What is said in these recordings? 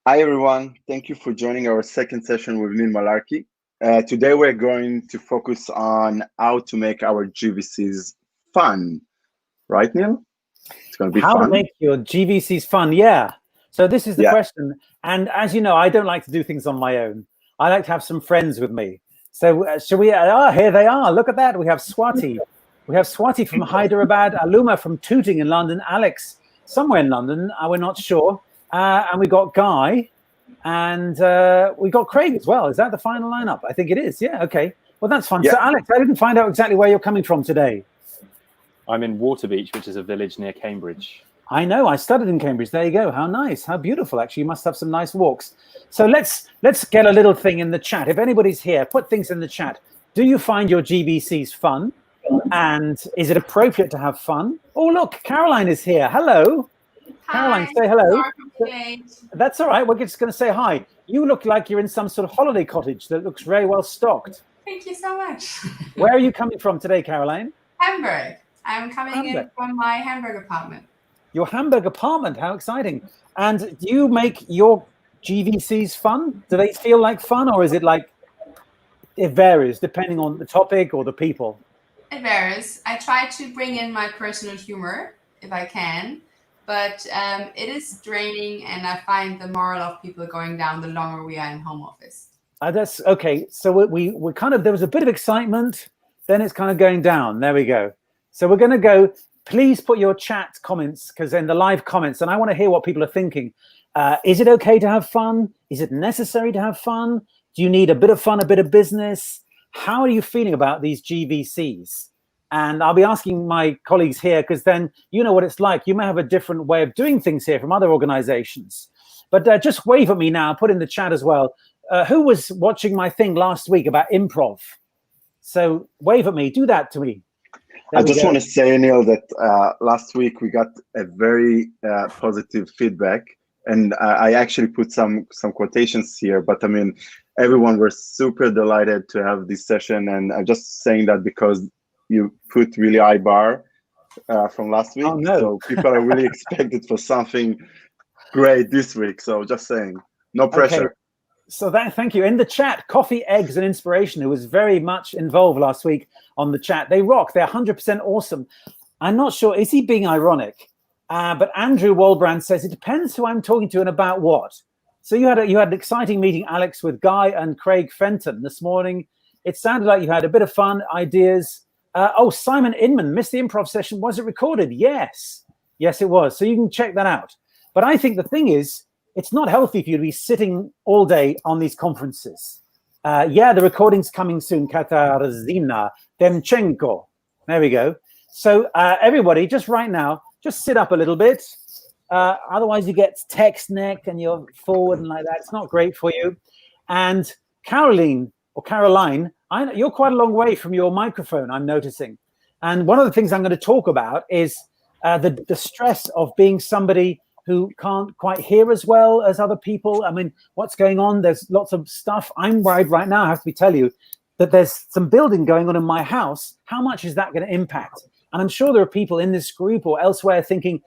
Hi everyone, thank you for joining our second session with me, Mullarkey. Today we're going to focus on how to make our GVCs fun. Right, Neil? It's going to be How to fun. make your GVCs fun? Yeah. So this is the Yeah. question. And as you know, I don't like to do things on my own. I like to have some friends with me. So shall we? Here they are. Look at that. We have Swati. We have Swati from Hyderabad, Aluma from Tooting in London, Alex somewhere in London. We're not sure. And we got Guy, and we got Craig as well. Is that the final lineup? I think it is. Yeah. Okay. Well, that's fun. Yeah. So Alex, I didn't find out exactly where you're coming from today. I'm in Waterbeach, which is a village near Cambridge. I know. I studied in Cambridge. There you go. How nice. How beautiful. Actually, you must have some nice walks. So let's get a little thing in the chat. If anybody's here, put things in the chat. Do you find your GVCs fun? And is it appropriate to have fun? Oh, look, Caroline is here. Hello. Hi. Caroline, say hello. Sorry. That's all right. We're just going to say hi. You look like you're in some sort of holiday cottage that looks very well stocked. Thank you so much. Where are you coming from today, Caroline? Hamburg. I'm coming in from my Hamburg apartment. Your Hamburg apartment. How exciting. And do you make your GVCs fun? Do they feel like fun, or is it like it varies depending on the topic or the people? It varies. I try to bring in my personal humor if I can, but it is draining, and I find the moral of people going down the longer we are in home office. That's okay. So we kind of, there was a bit of excitement, then it's kind of going down. There we go. So we're going to go. Please put your chat comments, because in the live comments, and I want to hear what people are thinking. Is it okay to have fun? Is it necessary to have fun? Do you need a bit of fun, a bit of business? How are you feeling about these GVCs? And I'll be asking my colleagues here, because then you know what it's like. You may have a different way of doing things here from other organizations. But just wave at me now, put in the chat as well. Who was watching my thing last week about improv? So wave at me, do that to me. I just want to say, Neil, that last week we got a very positive feedback, and I actually put some quotations here. But I mean, everyone was super delighted to have this session, and I'm just saying that because you put really high bar from last week, so people are really expected for something great this week. So just saying, no pressure. Okay. So thank you. In the chat, Coffee, Eggs, and Inspiration, who was very much involved last week on the chat. They rock. They're 100% awesome. I'm not sure. Is he being ironic? But Andrew Walbrand says, it depends who I'm talking to and about what. So you had an exciting meeting, Alex, with Guy and Craig Fenton this morning. It sounded like you had a bit of fun, ideas. Simon Inman missed the improv session. Was it recorded? Yes. Yes, it was. So you can check that out. But I think the thing is, it's not healthy for you to be sitting all day on these conferences. The recording's coming soon. Katarzyna Demchenko. There we go. So everybody, just right now, just sit up a little bit. Otherwise, you get text neck and you're forward and like that. It's not great for you. And Caroline, you're quite a long way from your microphone, I'm noticing. And one of the things I'm going to talk about is the stress of being somebody who can't quite hear as well as other people. I mean, what's going on? There's lots of stuff. I'm worried right now, I have to tell you, that there's some building going on in my house. How much is that going to impact? And I'm sure there are people in this group or elsewhere thinking,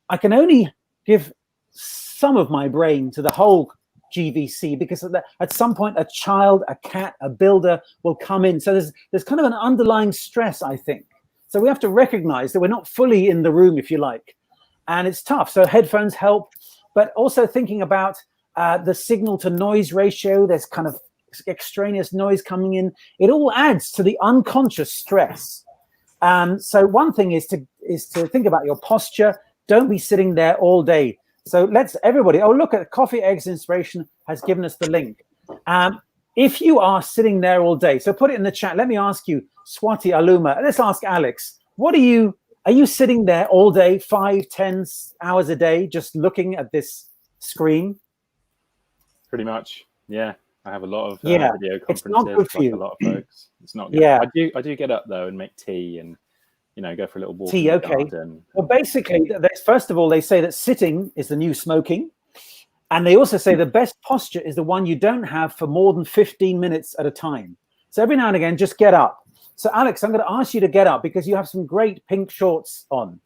I can only give some of my brain to the whole GVC, because at some point a child, a cat, a builder will come in. So there's kind of an underlying stress, I think. So we have to recognize that we're not fully in the room, if you like. And it's tough. So headphones help, but also thinking about the signal to noise ratio. There's kind of extraneous noise coming in. It all adds to the unconscious stress. So one thing is to think about your posture. Don't be sitting there all day. So everybody, look at Coffee, Eggs, Inspiration has given us the link. If you are sitting there all day, so put it in the chat. Let me ask you, Swati, Aluma, let's ask Alex, are you sitting there all day, 5-10 hours a day, just looking at this screen? Pretty much, yeah. I have a lot of video conferences. It's not good for you. A lot of folks. It's not good. Yeah. I do get up though and make tea and go for a little walk. Tea, in the okay. garden. Well, basically, first of all, they say that sitting is the new smoking, and they also say the best posture is the one you don't have for more than 15 minutes at a time. So every now and again, just get up. So, Alex, I'm going to ask you to get up because you have some great pink shorts on.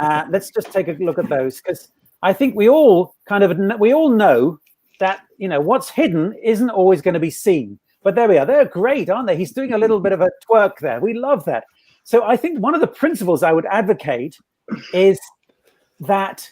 Let's just take a look at those, because I think we all know that, what's hidden isn't always going to be seen. But there we are. They're great, aren't they? He's doing a little bit of a twerk there. We love that. So I think one of the principles I would advocate is that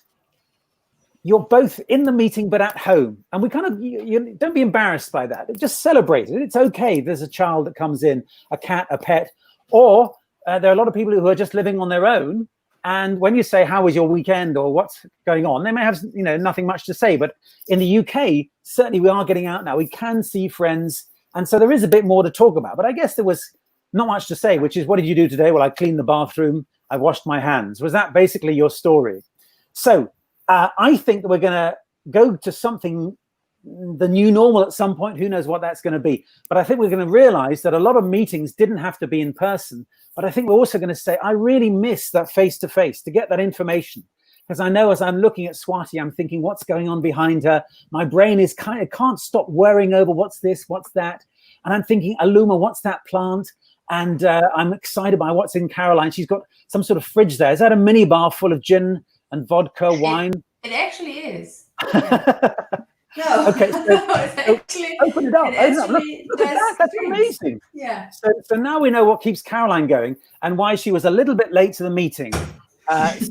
you're both in the meeting but at home, and we kind of you don't be embarrassed by that. Just celebrate it. It's okay. There's a child that comes in, a cat, a pet, or there are a lot of people who are just living on their own. And when you say, how was your weekend or what's going on, they may have, nothing much to say. But in the UK, certainly we are getting out now. We can see friends. And so there is a bit more to talk about. But I guess there was not much to say, which is, what did you do today? Well, I cleaned the bathroom. I washed my hands. Was that basically your story? So I think that we're going to go to something, the new normal at some point. Who knows what that's going to be? But I think we're going to realize that a lot of meetings didn't have to be in person. But I think we're also going to say, I really miss that face-to-face to get that information. Because I know as I'm looking at Swati, I'm thinking, what's going on behind her? My brain is can't stop worrying over what's this, what's that. And I'm thinking, Aluma, what's that plant? And I'm excited by what's in Caroline. She's got some sort of fridge there. Is that a mini bar full of gin and vodka, wine? It actually is. Yeah. No. Okay, so open it up. Look at that. That's amazing. Yeah. So now we know what keeps Caroline going and why she was a little bit late to the meeting.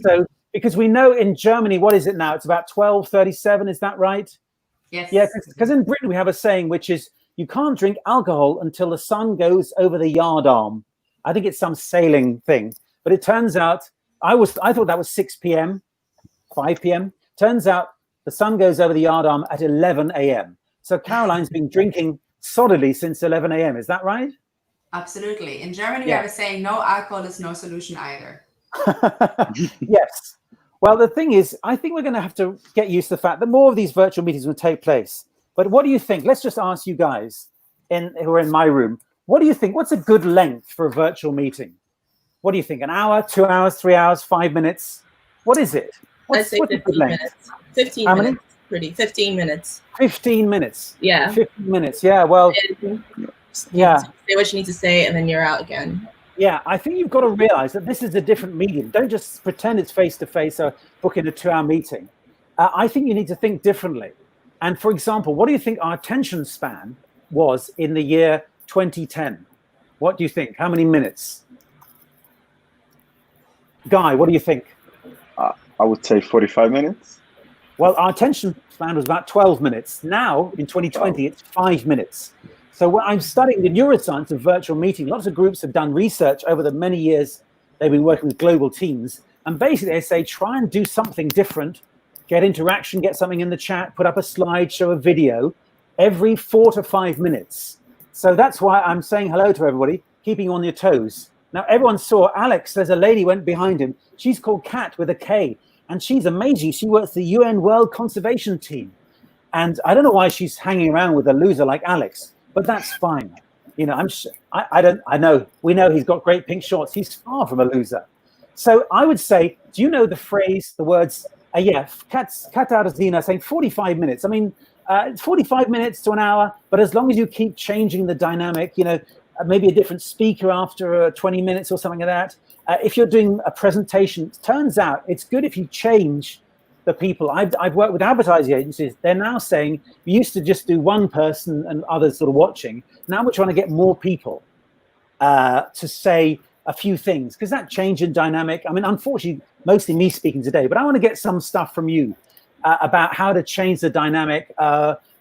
So because we know in Germany, what is it now? It's about 12:37. Is that right? Yes. Yeah, because in Britain we have a saying which is, you can't drink alcohol until the sun goes over the yardarm. I think it's some sailing thing, but it turns out I thought that was 6 p.m., 5 p.m. Turns out the sun goes over the yardarm at 11 a.m. So Caroline's been drinking solidly since 11 a.m. Is that right? Absolutely. In Germany, I was saying no alcohol is no solution either. Yes. Well, the thing is, I think we're going to have to get used to the fact that more of these virtual meetings will take place. But what do you think? Let's just ask you guys who are in my room. What do you think? What's a good length for a virtual meeting? What do you think? An hour, 2 hours, 3 hours, 5 minutes? What is it? I'd say 15 minutes. 15 How minutes. Many? Pretty. 15 minutes. 15 minutes. Yeah. 15 minutes. Yeah. Well, yeah. Say what you need to say, and then you're out again. Yeah. I think you've got to realize that this is a different medium. Don't just pretend it's face-to-face or book in a 2-hour meeting. I think you need to think differently. And for example, what do you think our attention span was in the year 2010? What do you think? How many minutes? Guy, what do you think? I would say 45 minutes. Well, our attention span was about 12 minutes. Now, in 2020, it's 5 minutes. So when I'm studying the neuroscience of virtual meeting, lots of groups have done research over the many years they've been working with global teams. And basically, they say, try and do something different, get interaction, get something in the chat, put up a slide, show a video every 4 to 5 minutes. So that's why I'm saying hello to everybody, keeping on your toes. Now, everyone saw Alex. There's a lady went behind him. She's called Kat with a K. And she's amazing. She works the UN World Conservation Team. And I don't know why she's hanging around with a loser like Alex, but that's fine. You know, we know he's got great pink shorts. He's far from a loser. So I would say, do you know the phrase, the words, Katarzina saying 45 minutes. I mean, 45 minutes to an hour, but as long as you keep changing the dynamic, you know, maybe a different speaker after 20 minutes or something like that. If you're doing a presentation, it turns out it's good if you change the people. I've worked with advertising agencies. They're now saying we used to just do one person and others sort of watching. Now we're trying to get more people to say a few things, because that change in dynamic, I mean, unfortunately, mostly me speaking today, but I want to get some stuff from you about how to change the dynamic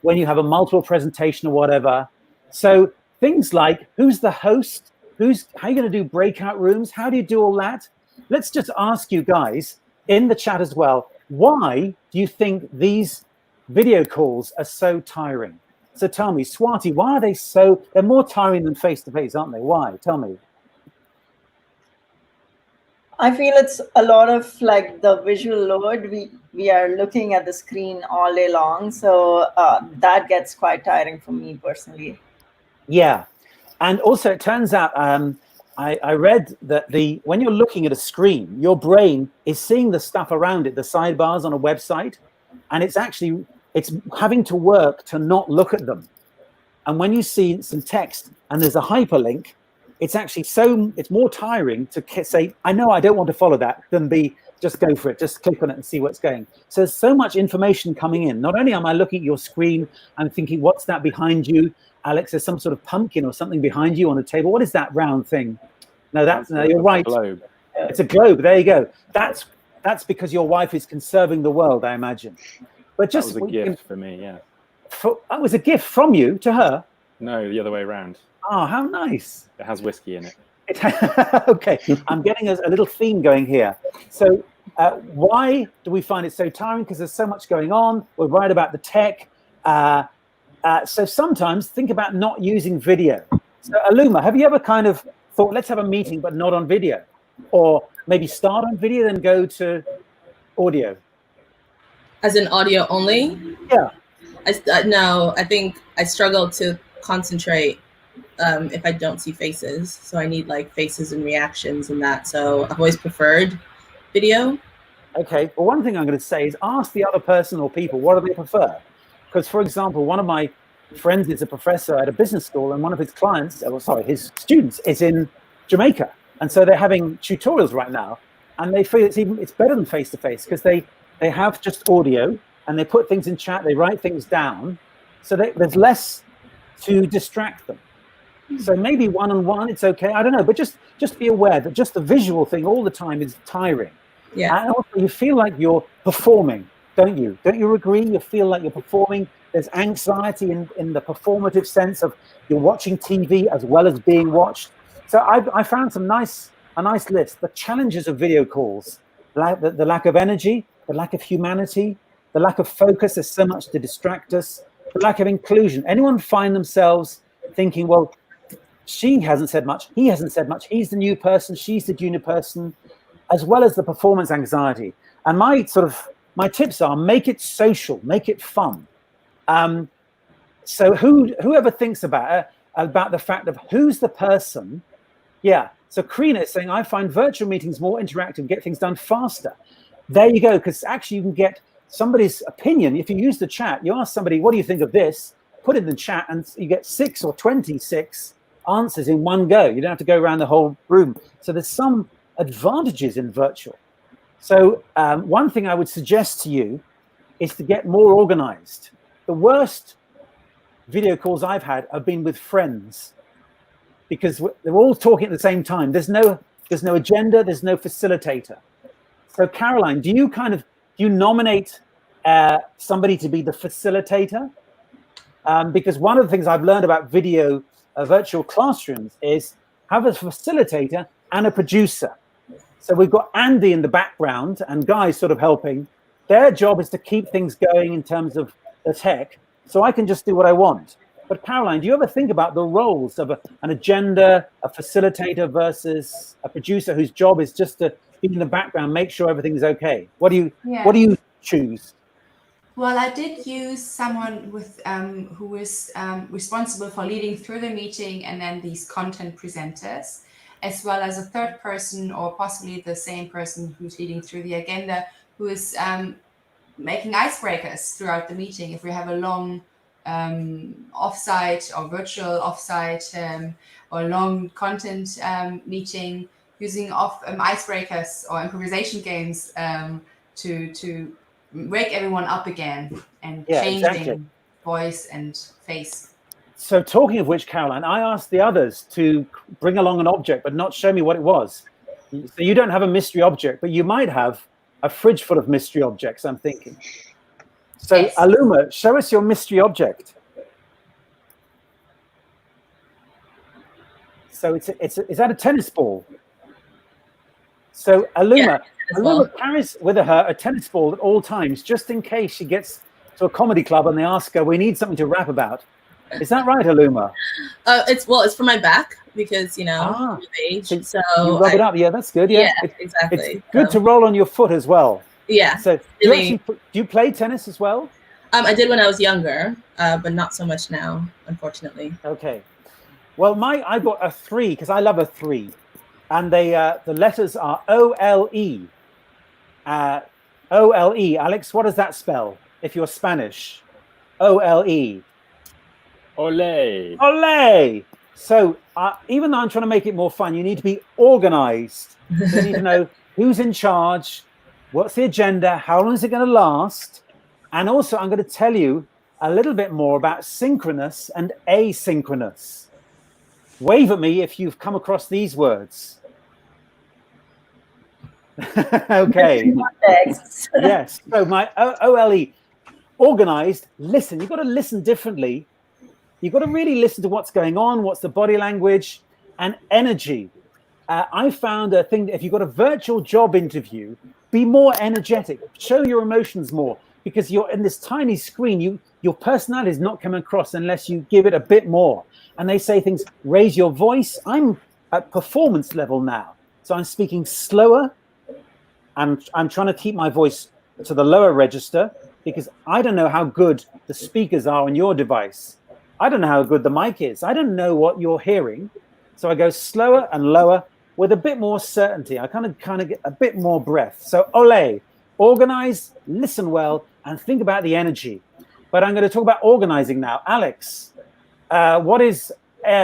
when you have a multiple presentation or whatever. So things like, who's the host? How are you going to do breakout rooms? How do you do all that? Let's just ask you guys in the chat as well, why do you think these video calls are so tiring? So tell me, Swati, why are they're more tiring than face-to-face, aren't they? Why? Tell me. I feel it's a lot of like the visual load. We are looking at the screen all day long. So that gets quite tiring for me personally. Yeah. And also, it turns out, I read that when you're looking at a screen, your brain is seeing the stuff around it, the sidebars on a website, and it's having to work to not look at them. And when you see some text and there's a hyperlink, it's actually it's more tiring to say, I know I don't want to follow that, than be, just go for it. Just click on it and see what's going. So there's so much information coming in. Not only am I looking at your screen, I'm thinking, what's that behind you? Alex, there's some sort of pumpkin or something behind you on a table. What is that round thing? No, you're right. Globe. It's a globe. There you go. That's because your wife is conserving the world, I imagine. But just that was a gift for me, yeah. That was a gift from you to her? No, the other way around. Oh, how nice. It has whiskey in it. Okay, I'm getting a little theme going here. So why do we find it so tiring? Because there's so much going on. We're right about the tech. So sometimes think about not using video. So Aluma, have you ever kind of thought, let's have a meeting, but not on video? Or maybe start on video, then go to audio? As in audio only? Yeah. No, I think I struggle to concentrate if I don't see faces. So I need like faces and reactions and that. So I've always preferred video. Okay. Well, one thing I'm going to say is ask the other person or people, what do they prefer? Because, for example, one of my friends is a professor at a business school, and one of his clients, his students, is in Jamaica. And so they're having tutorials right now, and they feel it's better than face-to-face because they have just audio, and they put things in chat, they write things down, so there's less to distract them. So maybe one-on-one, it's okay. I don't know, but just be aware that just the visual thing all the time is tiring. Yeah. And also you feel like you're performing, don't you? Don't you agree? You feel like you're performing. There's anxiety in the performative sense of you're watching TV as well as being watched. So I found a nice list. The challenges of video calls, the lack of energy, the lack of humanity, the lack of focus. There's so much to distract us. The lack of inclusion. Anyone find themselves thinking, well, she hasn't said much, he hasn't said much, he's the new person, she's the junior person, as well as the performance anxiety. And my tips are make it social, make it fun. So whoever thinks about the fact of who's the person, yeah. So Karina is saying, I find virtual meetings more interactive, get things done faster. There you go, because actually you can get somebody's opinion. If you use the chat, you ask somebody, what do you think of this? Put it in the chat and you get 6 or 26 answers in one go. You don't have to go around the whole room. So there's some advantages in virtual. So one thing I would suggest to you is to get more organized. The worst video calls I've had have been with friends because they're all talking at the same time. There's no agenda, there's no facilitator. So Caroline, do you nominate somebody to be the facilitator? Because one of the things I've learned about virtual classrooms is have a facilitator and a producer. So we've got Andy in the background and Guy sort of helping. Their job is to keep things going in terms of the tech, so I can just do what I want. But Caroline, do you ever think about the roles of an agenda, a facilitator versus a producer whose job is just to be in the background, make sure everything's okay? What do you choose? Well, I did use someone with who was responsible for leading through the meeting, and then these content presenters, as well as a third person or possibly the same person who's leading through the agenda, who is making icebreakers throughout the meeting. If we have a long offsite or virtual offsite or long content meeting, using icebreakers or improvisation games to wake everyone up again and changing voice and face. So talking of which, Caroline, I asked the others to bring along an object, but not show me what it was. So you don't have a mystery object, but you might have a fridge full of mystery objects, I'm thinking. So yes. Aluma, show us your mystery object. So is that a tennis ball? So Aluma carries with her a tennis ball at all times, just in case she gets to a comedy club and they ask her, we need something to rap about. Is that right, Aluma? It's for my back because, age. So you rub it up. Yeah, that's good. Yeah, exactly. It's good to roll on your foot as well. Yeah. So do you play tennis as well? I did when I was younger, but not so much now, unfortunately. Okay. Well, I got a 3 because I love a 3. And the letters are OLE. OLE. Alex, what does that spell if you're Spanish? OLE. Ole. Ole. So even though I'm trying to make it more fun, you need to be organized. So you need to know who's in charge, What's the agenda? How long is it going to last? And also, I'm going to tell you a little bit more about synchronous and asynchronous. Wave at me if you've come across these words. Okay. Yes. So my OLE, organized, listen. You've got to listen differently. You've got to really listen to what's going on, what's the body language, and energy. I found a thing that if you've got a virtual job interview, be more energetic, show your emotions more, because you're in this tiny screen. Your personality is not coming across unless you give it a bit more. And they say things, raise your voice. I'm at performance level now. So I'm speaking slower. I'm trying to keep my voice to the lower register because I don't know how good the speakers are on your device. I don't know how good the mic is. I don't know what you're hearing. So I go slower and lower with a bit more certainty. I kind of get a bit more breath. So Ole, organize, listen well, and think about the energy. But I'm going to talk about organizing now. Alex, what is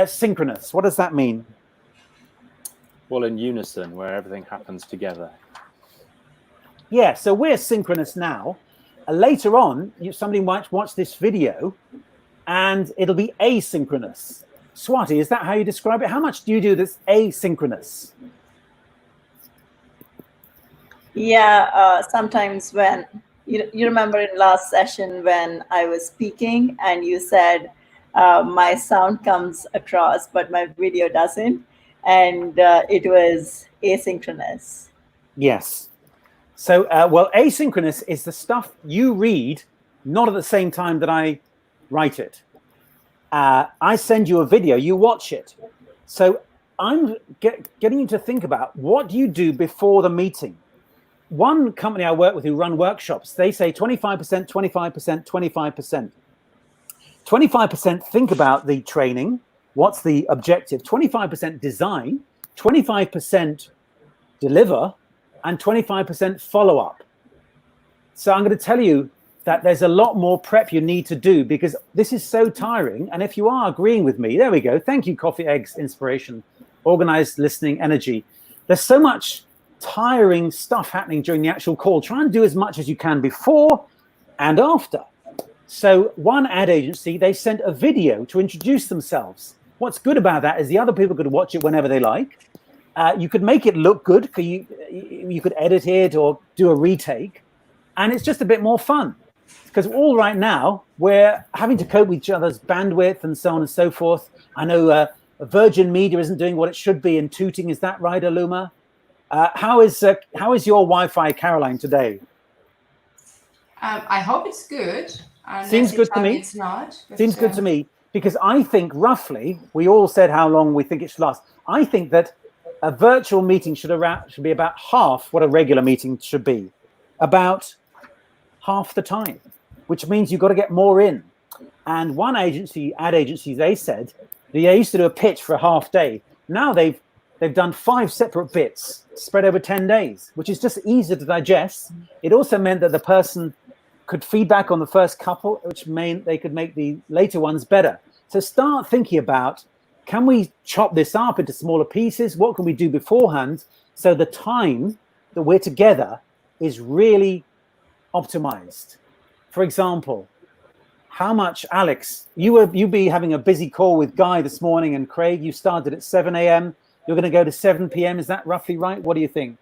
synchronous? What does that mean? Well, in unison, where everything happens together. Yeah, so we're synchronous now. Later on, somebody might watch this video and it'll be asynchronous. Swati, is that how you describe it? How much do you do this asynchronous? Yeah, sometimes when you remember in last session when I was speaking and you said my sound comes across, but my video doesn't. And it was asynchronous. Yes. So, well, asynchronous is the stuff you read, not at the same time that I write it. I send you a video, you watch it. So I'm getting you to think about what do you do before the meeting? One company I work with who run workshops, they say 25%, 25%, 25%. 25% think about the training. What's the objective? 25% design, 25% deliver, and 25% follow up. So I'm going to tell you that there's a lot more prep you need to do because this is so tiring. And if you are agreeing with me, there we go. Thank you, Coffee Eggs Inspiration, organized listening energy. There's so much tiring stuff happening during the actual call. Try and do as much as you can before and after. So one ad agency, they sent a video to introduce themselves. What's good about that is the other people could watch it whenever they like. You could make it look good. You could edit it or do a retake. And it's just a bit more fun. Because all right now, we're having to cope with each other's bandwidth and so on and so forth. I know Virgin Media isn't doing what it should be in tooting. Is that right, Aluma? How is your Wi-Fi, Caroline, today? I hope it's good. Seems good to me. It's not. Seems good to me. Because I think roughly, we all said how long we think it should last. I think that a virtual meeting should be about half what a regular meeting should be. About half the time, which means you've got to get more in. And one agency, ad agency, they said they used to do a pitch for a half day. Now they've done 5 separate bits spread over 10 days, which is just easier to digest. It also meant that the person could feedback on the first couple, which meant they could make the later ones better. So start thinking about, can we chop this up into smaller pieces? What can we do beforehand so the time that we're together is really optimized? For example, how much, Alex, you be having a busy call with Guy this morning and Craig, you started at 7 a.m. You're going to go to 7 p.m. Is that roughly right? What do you think?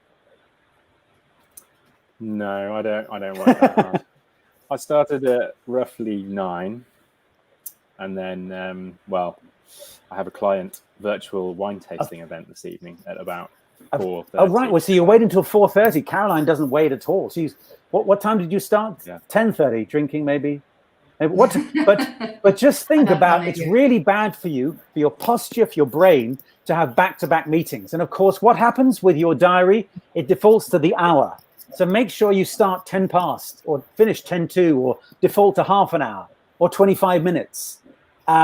No, I don't work that hard. I started at roughly 9. And then, well, I have a client virtual wine tasting event this evening at about 4:30. Oh, right. Well, so you're waiting until 4:30. Caroline doesn't wait at all. She's what time did you start? Yeah. 10:30, drinking maybe. But just think about, it's really bad for you, for your posture, for your brain, to have back-to-back meetings. And of course, what happens with your diary? It defaults to the hour. So make sure you start 10 past or finish 10:02 or default to half an hour or 25 minutes.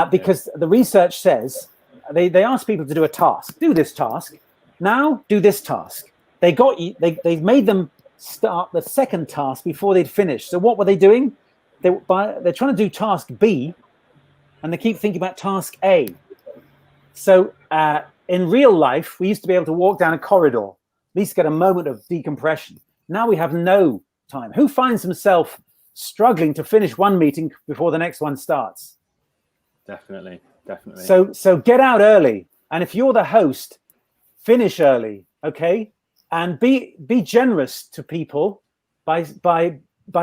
Because the research says, they ask people to do a task. Do this task. Now do this task. They've made them start the second task before they'd finished. So what were they doing? They're trying to do task B, and they keep thinking about task A. So in real life, we used to be able to walk down a corridor, at least get a moment of decompression. Now we have no time. Who finds himself struggling to finish one meeting before the next one starts? Definitely. So get out early. And if you're the host, finish early, okay? And be generous to people by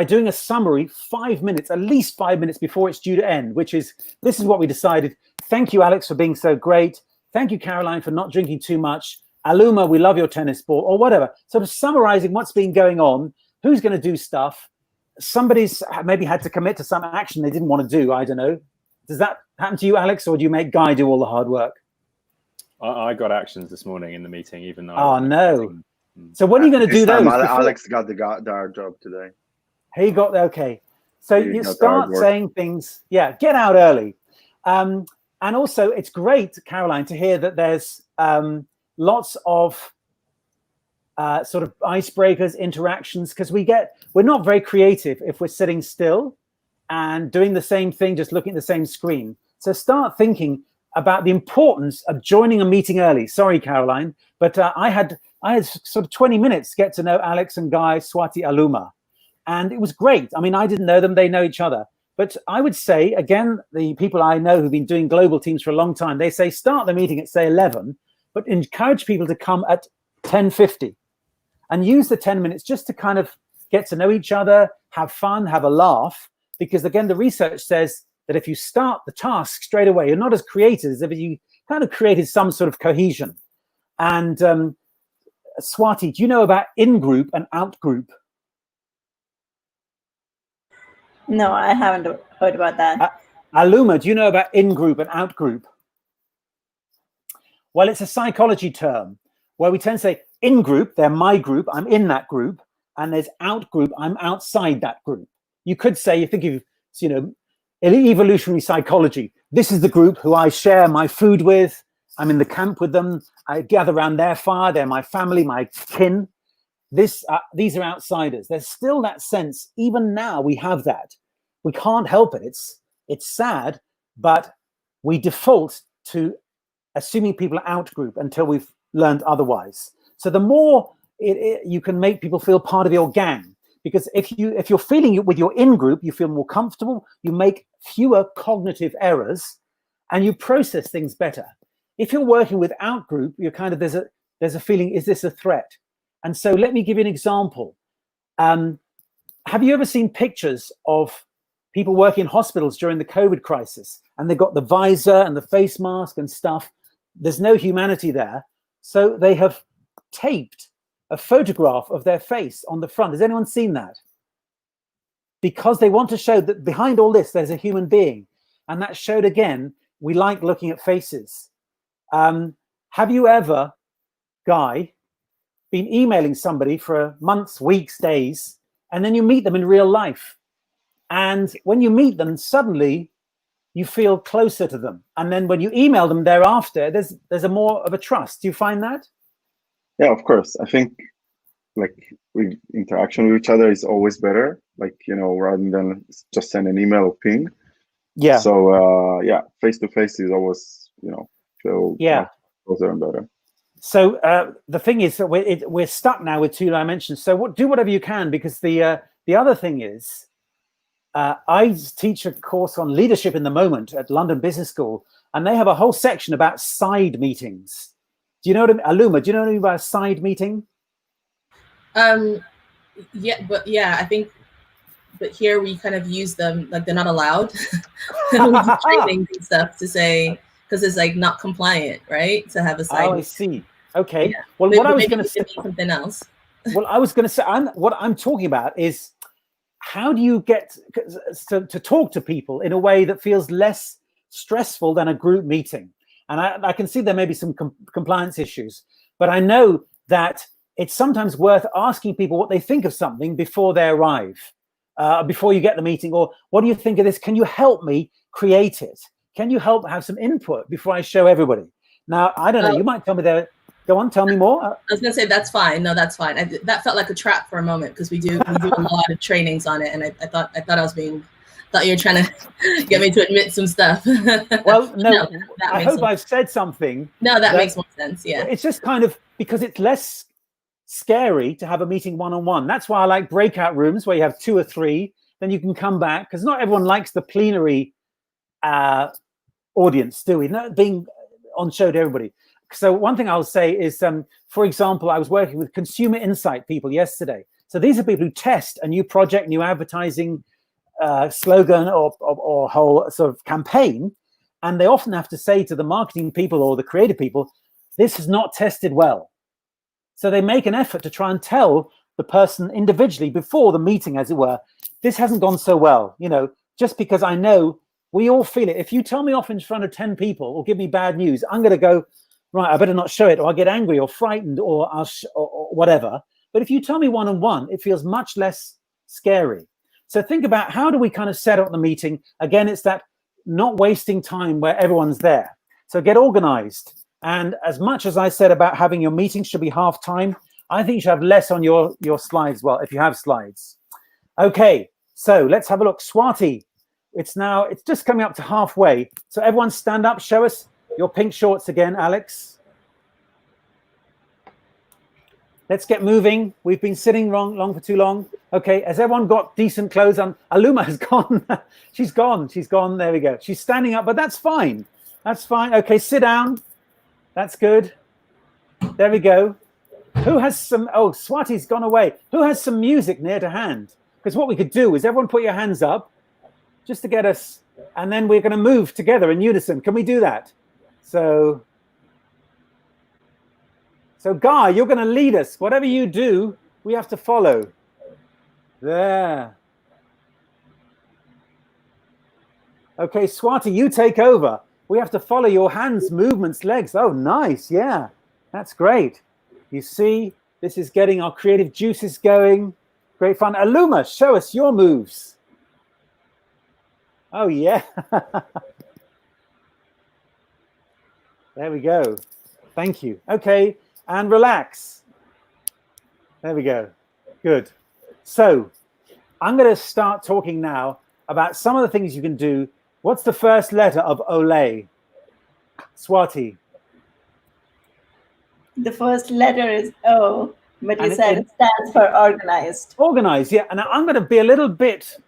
doing a summary 5 minutes, at least 5 minutes before it's due to end, this is what we decided. Thank you, Alex, for being so great. Thank you, Caroline, for not drinking too much. Aluma, we love your tennis ball, or whatever. Sort of summarizing what's been going on, who's going to do stuff. Somebody's maybe had to commit to some action they didn't want to do. I don't know. Does that happen to you, Alex, or do you make Guy do all the hard work? I got actions this morning in the meeting, even though. Oh, no. So when are you going to do those? Alex got the job today. He got, okay. So you start saying things, get out early. And also, it's great, Caroline, to hear that there's lots of sort of icebreakers, interactions, because we're not very creative if we're sitting still and doing the same thing, just looking at the same screen. So start thinking about the importance of joining a meeting early. Sorry, Caroline, but I had sort of 20 minutes to get to know Alex and Guy, Swati, Aluma. And it was great. I mean, I didn't know them, they know each other. But I would say, again, the people I know who've been doing global teams for a long time, they say start the meeting at, say, 11, but encourage people to come at 10:50 and use the 10 minutes just to kind of get to know each other, have fun, have a laugh. Because, again, the research says that if you start the task straight away, you're not as creative as if you kind of created some sort of cohesion. And Swati, do you know about in-group and out-group? No, I haven't heard about that. Aluma, do you know about in-group and out-group? Well, it's a psychology term where we tend to say in-group, they're my group, I'm in that group, and there's out-group, I'm outside that group. You could say, you think of, evolutionary psychology. This is the group who I share my food with. I'm in the camp with them. I gather around their fire. They're my family, my kin. These are outsiders. There's still that sense. Even now, we have that. We can't help it. It's sad, but we default to assuming people are out group until we've learned otherwise. So the more you can make people feel part of your gang, because if you're feeling it with your in group, you feel more comfortable. You make fewer cognitive errors, and you process things better. If you're working with out group, you're kind of there's a feeling, is this a threat? And so let me give you an example. Have you ever seen pictures of people working in hospitals during the COVID crisis? And they've got the visor and the face mask and stuff. There's no humanity there. So they have taped a photograph of their face on the front. Has anyone seen that? Because they want to show that behind all this, there's a human being. And that showed, again, we like looking at faces. Have you ever, Guy, been emailing somebody for months, weeks, days, and then you meet them in real life? And when you meet them, suddenly you feel closer to them. And then when you email them thereafter, there's a more of a trust. Do you find that? Yeah, of course. I think interaction with each other is always better. Rather than just send an email or ping. Yeah. So face to face is always feel closer and better. So the thing is that we're stuck now with 2 dimensions. So do whatever you can, because the other thing is, I teach a course on leadership in the moment at London Business School, and they have a whole section about side meetings. Do you know what I mean? Aluma, do you know anything about a side meeting? I think, but here we kind of use them like they're not allowed. We do trainings and stuff to say, because it's like not compliant, right? To have a side. Oh, I see. Okay. Yeah. Well, maybe, what I was going to say, something else. Well, I was going to say, what I'm talking about is, how do you get to talk to people in a way that feels less stressful than a group meeting? And I can see there may be some compliance issues, but I know that it's sometimes worth asking people what they think of something before they arrive, before you get the meeting, or what do you think of this? Can you help me create it? Can you help have some input before I show everybody? Now, I don't know, you might tell me there. Go on, tell me more. I was gonna say that's fine. No, that's fine. That felt like a trap for a moment, because we do a lot of trainings on it, and I thought you were trying to get me to admit some stuff. Well, no, I hope I've said something. No, that makes more sense. Yeah, it's just kind of because it's less scary to have a meeting one-on-one. That's why I like breakout rooms where you have 2 or 3, then you can come back, because not everyone likes the plenary audience, do we? Not being on show to everybody. So one thing I'll say is, for example, I was working with consumer insight people yesterday. So these are people who test a new project, new advertising slogan or whole sort of campaign. And they often have to say to the marketing people or the creative people, this is not tested well. So they make an effort to try and tell the person individually before the meeting, as it were, this hasn't gone so well. You know, just because I know we all feel it. If you tell me off in front of 10 people or give me bad news, I'm going to go, right, I better not show it, or I'll get angry or frightened or whatever. But if you tell me one-on-one, it feels much less scary. So think about, how do we kind of set up the meeting? Again, it's that not wasting time where everyone's there. So get organized. And as much as I said about having your meetings should be half time, I think you should have less on your slides. Well, if you have slides. Okay, so let's have a look. Swati, it's just coming up to halfway. So everyone stand up, show us your pink shorts again, Alex. Let's get moving. We've been sitting long for too long. Okay, has everyone got decent clothes on? Aluma has gone. She's gone. There we go. She's standing up, but that's fine. That's fine. Okay, sit down. That's good. There we go. Who has some, oh, Swati's gone away. Who has some music near to hand? Because what we could do is everyone put your hands up just to get us, and then we're going to move together in unison. Can we do that? So Guy, you're going to lead us. Whatever you do, we have to follow. There. Okay, Swati, you take over. We have to follow your hands, movements, legs. Oh, nice. Yeah, that's great. You see, this is getting our creative juices going. Great fun. Aluma, show us your moves. Oh, yeah. There we go. Thank you. Okay, and relax. There we go. Good. So I'm going to start talking now about some of the things you can do. What's the first letter of Olay? Swati. The first letter is O, but you said it stands for organized. Organized, yeah. And I'm going to be a little bit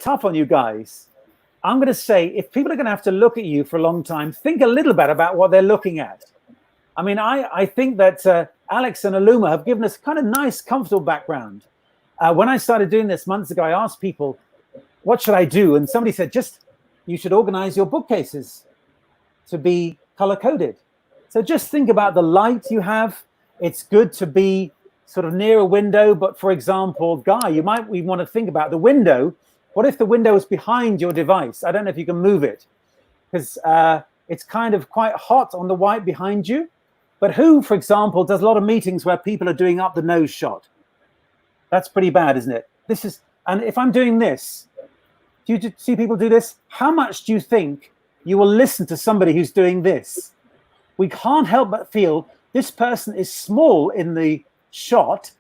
tough on you guys. I'm going to say, if people are going to have to look at you for a long time, think a little bit about what they're looking at. I mean, I think that Alex and Aluma have given us kind of nice, comfortable background. When I started doing this months ago, I asked people, what should I do? And somebody said, you should organize your bookcases to be color-coded. So just think about the light you have. It's good to be sort of near a window, but for example, Guy, you might want to think about the window. What if the window is behind your device? I don't know if you can move it, because it's kind of quite hot on the white behind you. But who, for example, does a lot of meetings where people are doing up the nose shot? That's pretty bad, isn't it? And if I'm doing this, do you see people do this? How much do you think you will listen to somebody who's doing this? We can't help but feel this person is small in the shot,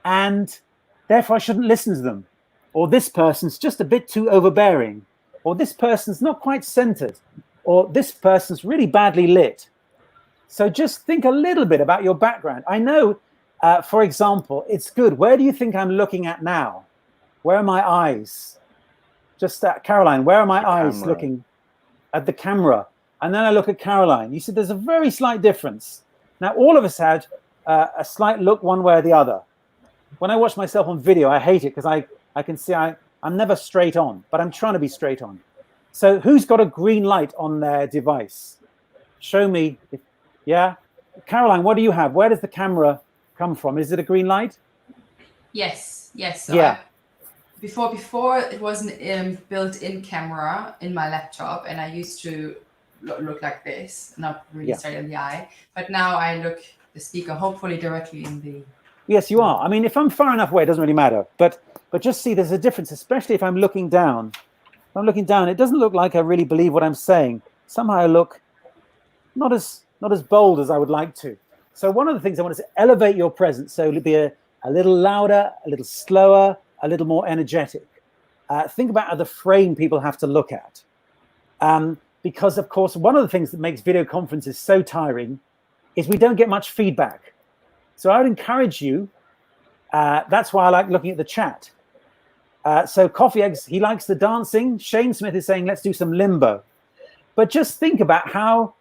and therefore I shouldn't listen to them. Or this person's just a bit too overbearing. Or this person's not quite centered. Or this person's really badly lit. So just think a little bit about your background. I know, for example, it's good. Where do you think I'm looking at now? Where are my eyes? Just Caroline, where are my eyes looking? At the camera. And then I look at Caroline. You see, there's a very slight difference. Now, all of us had a slight look one way or the other. When I watch myself on video, I hate it because I can see I'm never straight on, but I'm trying to be straight on. So who's got a green light on their device? Show me. Yeah. Caroline, what do you have? Where does the camera come from? Is it a green light? Yes. So yeah. Before it wasn't built-in camera in my laptop, and I used to look like this, not really straight in the eye. But now I look the speaker hopefully directly in the. Yes, you are. I mean, if I'm far enough away, it doesn't really matter. But just see, there's a difference, especially if I'm looking down. If I'm looking down, it doesn't look like I really believe what I'm saying. Somehow I look not as bold as I would like to. So one of the things I want is to elevate your presence. So it'll be a little louder, a little slower, a little more energetic. Think about the frame people have to look at. Because, of course, one of the things that makes video conferences so tiring is we don't get much feedback. So I would encourage you. That's why I like looking at the chat. So Coffee Eggs, he likes the dancing. Shane Smith is saying, let's do some limbo. But just think about how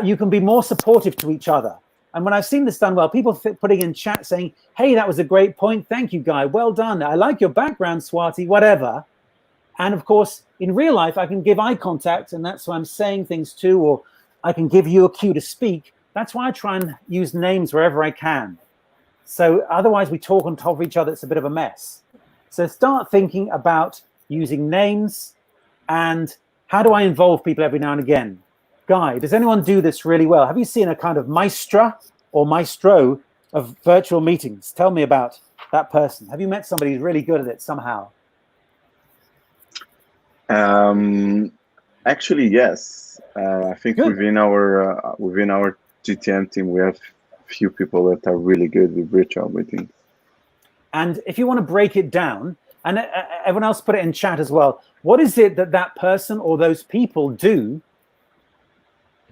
you can be more supportive to each other. And when I've seen this done well, people putting in chat saying, hey, that was a great point. Thank you, Guy. Well done. I like your background, Swati, whatever. And of course, in real life, I can give eye contact, and that's why I'm saying things too, or I can give you a cue to speak. That's why I try and use names wherever I can. So otherwise we talk on top of each other. It's a bit of a mess. So start thinking about using names and how do I involve people every now and again? Guy, does anyone do this really well? Have you seen a kind of maestra or maestro of virtual meetings? Tell me about that person. Have you met somebody who's really good at it somehow? Actually, yes. I think Good. within our GTM team, we have few people that are really good with virtual meetings. And if you want to break it down, and everyone else put it in chat as well, what is it that that person or those people do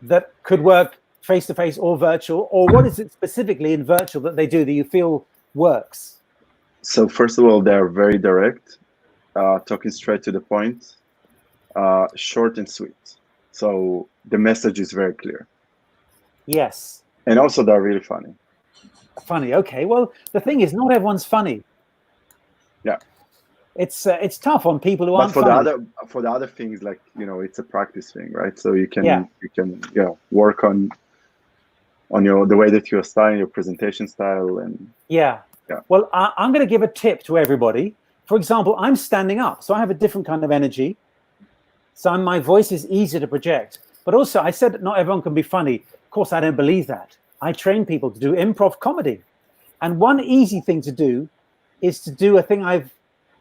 that could work face-to-face or virtual, or what is it specifically in virtual that they do that you feel works? So first of all, they're very direct, talking straight to the point, short and sweet. So the message is very clear. Yes. And also they're really funny. Funny, okay. Well, the thing is, not everyone's funny. Yeah. It's tough on people who but aren't for funny. for the other things, like, you know, it's a practice thing, right? So you can work on the way that you're styling your presentation style. And yeah. Well, I'm going to give a tip to everybody. For example, I'm standing up, so I have a different kind of energy. So my voice is easier to project. But also, I said that not everyone can be funny. Of course, I don't believe that. I train people to do improv comedy. And one easy thing to do is to do a thing I've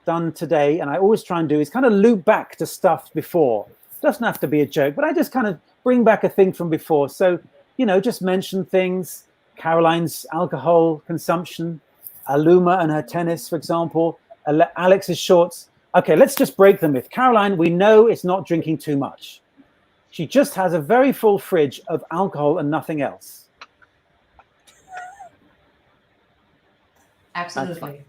done today, and I always try and do, is kind of loop back to stuff before. It doesn't have to be a joke, but I just kind of bring back a thing from before. So, you know, just mention things, Caroline's alcohol consumption, Aluma and her tennis, for example, Alex's shorts. Okay, let's just break the myth. Caroline, we know it's not drinking too much. She just has a very full fridge of alcohol and nothing else. Absolutely.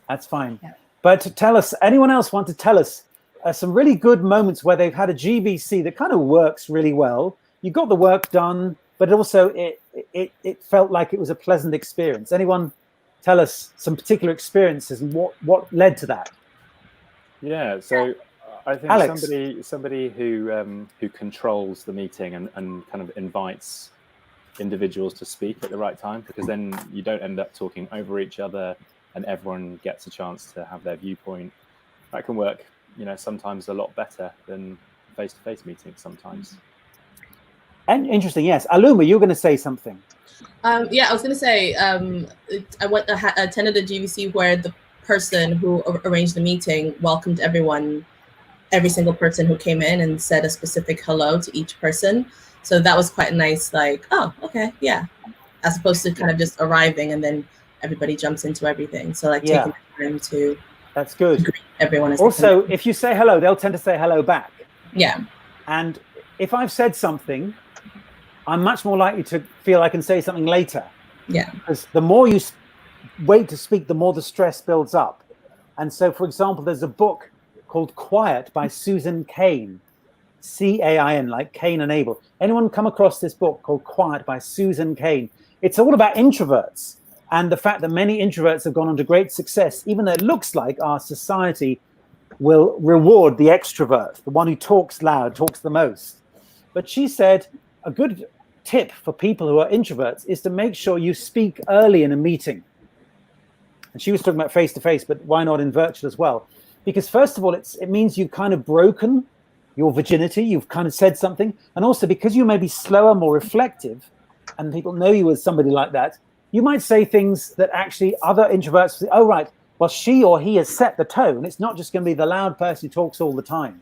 That's fine. Yeah. But to tell us, anyone else want to tell us some really good moments where they've had a GVC that kind of works really well? You got the work done, but also it felt like it was a pleasant experience. Anyone tell us some particular experiences and what led to that? Yeah, so I think Alex. somebody who controls the meeting and kind of invites individuals to speak at the right time, because then you don't end up talking over each other and everyone gets a chance to have their viewpoint. That can work, you know, sometimes a lot better than face-to-face meetings sometimes. And interesting, yes. Aluma, you were going to say something. Yeah, I was going to say, I attended a GVC where the person who arranged the meeting welcomed everyone, every single person who came in, and said a specific hello to each person. So that was quite nice, like, oh, okay, yeah. As opposed to kind of just arriving and then everybody jumps into everything. So like taking the time to that's good. Greet everyone. Also, if you say hello, they'll tend to say hello back. Yeah. And if I've said something, I'm much more likely to feel I can say something later. Yeah. Because the more you wait to speak, the more the stress builds up. And so, for example, there's a book called Quiet by Susan Cain, C-A-I-N, like Cain and Abel. Anyone come across this book called Quiet by Susan Cain? It's all about introverts and the fact that many introverts have gone on to great success, even though it looks like our society will reward the extrovert, the one who talks loud, talks the most. But she said a good tip for people who are introverts is to make sure you speak early in a meeting. And she was talking about face-to-face, but why not in virtual as well? Because first of all, it means you've kind of broken your virginity, you've kind of said something. And also because you may be slower, more reflective, and people know you as somebody like that, you might say things that actually other introverts say, oh, right, well, she or he has set the tone. It's not just going to be the loud person who talks all the time.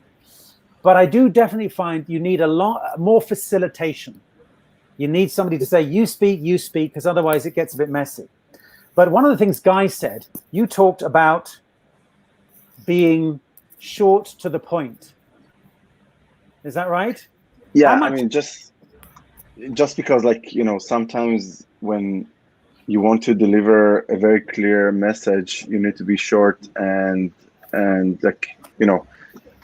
But I do definitely find you need a lot more facilitation. You need somebody to say, you speak, because otherwise it gets a bit messy. But one of the things Guy said, you talked about being short to the point. Is that right? Yeah, I mean, just because, like, you know, sometimes when you want to deliver a very clear message, you need to be short and like,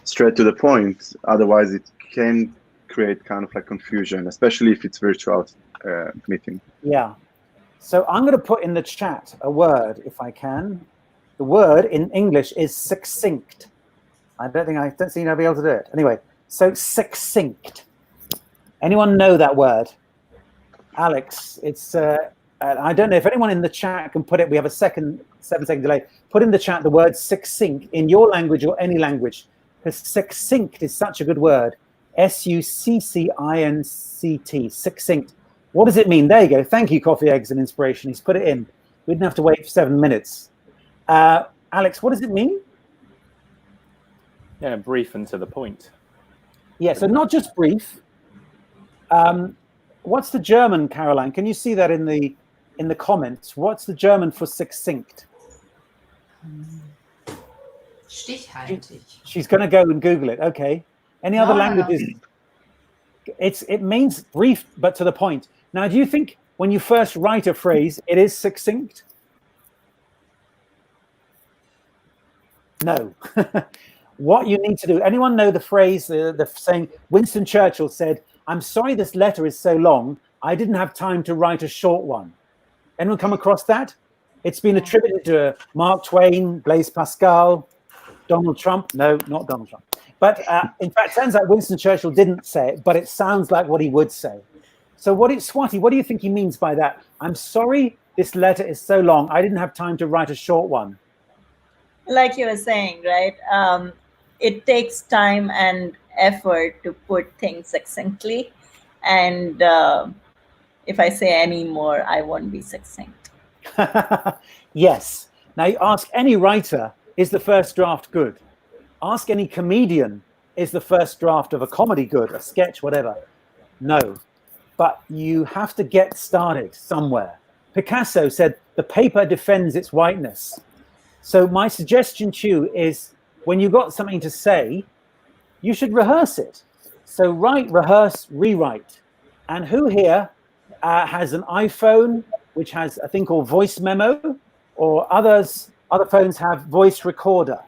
straight to the point. Otherwise, it can create kind of like confusion, especially if it's virtual meeting. Yeah. So I'm going to put in the chat a word, if I can. The word in English is succinct. I don't seem to be able to do it. Anyway, so succinct. Anyone know that word? Alex, it's, I don't know if anyone in the chat can put it. We have a 7-second delay. Put in the chat the word succinct in your language or any language, because succinct is such a good word. SUCCINCT, succinct. What does it mean? There you go. Thank you, Coffee, Eggs, and Inspiration. He's put it in. We didn't have to wait for 7 minutes. Alex, what does it mean? Yeah, brief and to the point. Yeah, so not just brief. What's the German, Caroline? Can you see that in the comments? What's the German for succinct? Stichhaltig. She's going to go and Google it. Okay. Any other languages? It means brief but to the point. Now, do you think when you first write a phrase, it is succinct? No. What you need to do, anyone know the phrase, the saying, Winston Churchill said, "I'm sorry this letter is so long, I didn't have time to write a short one." Anyone come across that? It's been attributed to Mark Twain, Blaise Pascal, Donald Trump. No, not Donald Trump. But in fact, it sounds like Winston Churchill didn't say it, but it sounds like what he would say. So Swati, what do you think he means by that? "I'm sorry this letter is so long, I didn't have time to write a short one." Like you were saying, right? It takes time and effort to put things succinctly. And if I say any more, I won't be succinct. Yes. Now, you ask any writer, is the first draft good? Ask any comedian, is the first draft of a comedy good, a sketch, whatever? No. But you have to get started somewhere. Picasso said, "The paper defends its whiteness." So my suggestion to you is, when you've got something to say, you should rehearse it. So write, rehearse, rewrite. And who here has an iPhone, which has a thing called voice memo, or other phones have voice recorder?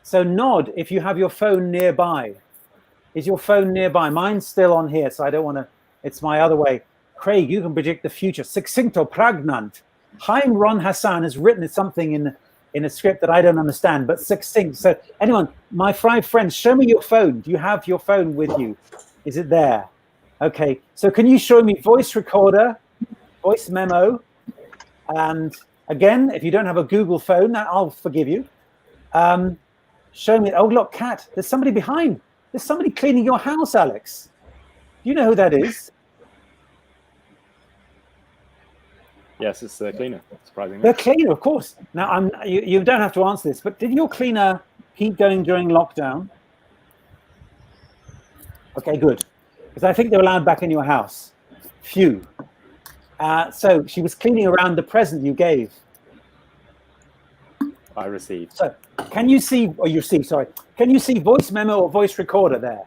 So nod if you have your phone nearby. Is your phone nearby? Mine's still on here, so I don't want to, it's my other way. Craig, you can predict the future. Succincto pragnant. Haim Ron Hassan has written something in a script that I don't understand, but succinct. So anyone, my 5 friends, show me your phone. Do you have your phone with you? Is it there? Okay, so can you show me voice recorder, voice memo? And again, if you don't have a Google phone, I'll forgive you. Show me, oh look, cat, there's somebody behind. There's somebody cleaning your house, Alex. Do you know who that is? Yes, it's the cleaner, surprisingly. The cleaner, of course. Now, you don't have to answer this, but did your cleaner keep going during lockdown? Okay, good. Because I think they're allowed back in your house. Phew. So she was cleaning around the present you gave. I received. So can you see, or you see, sorry, can you see voice memo or voice recorder there?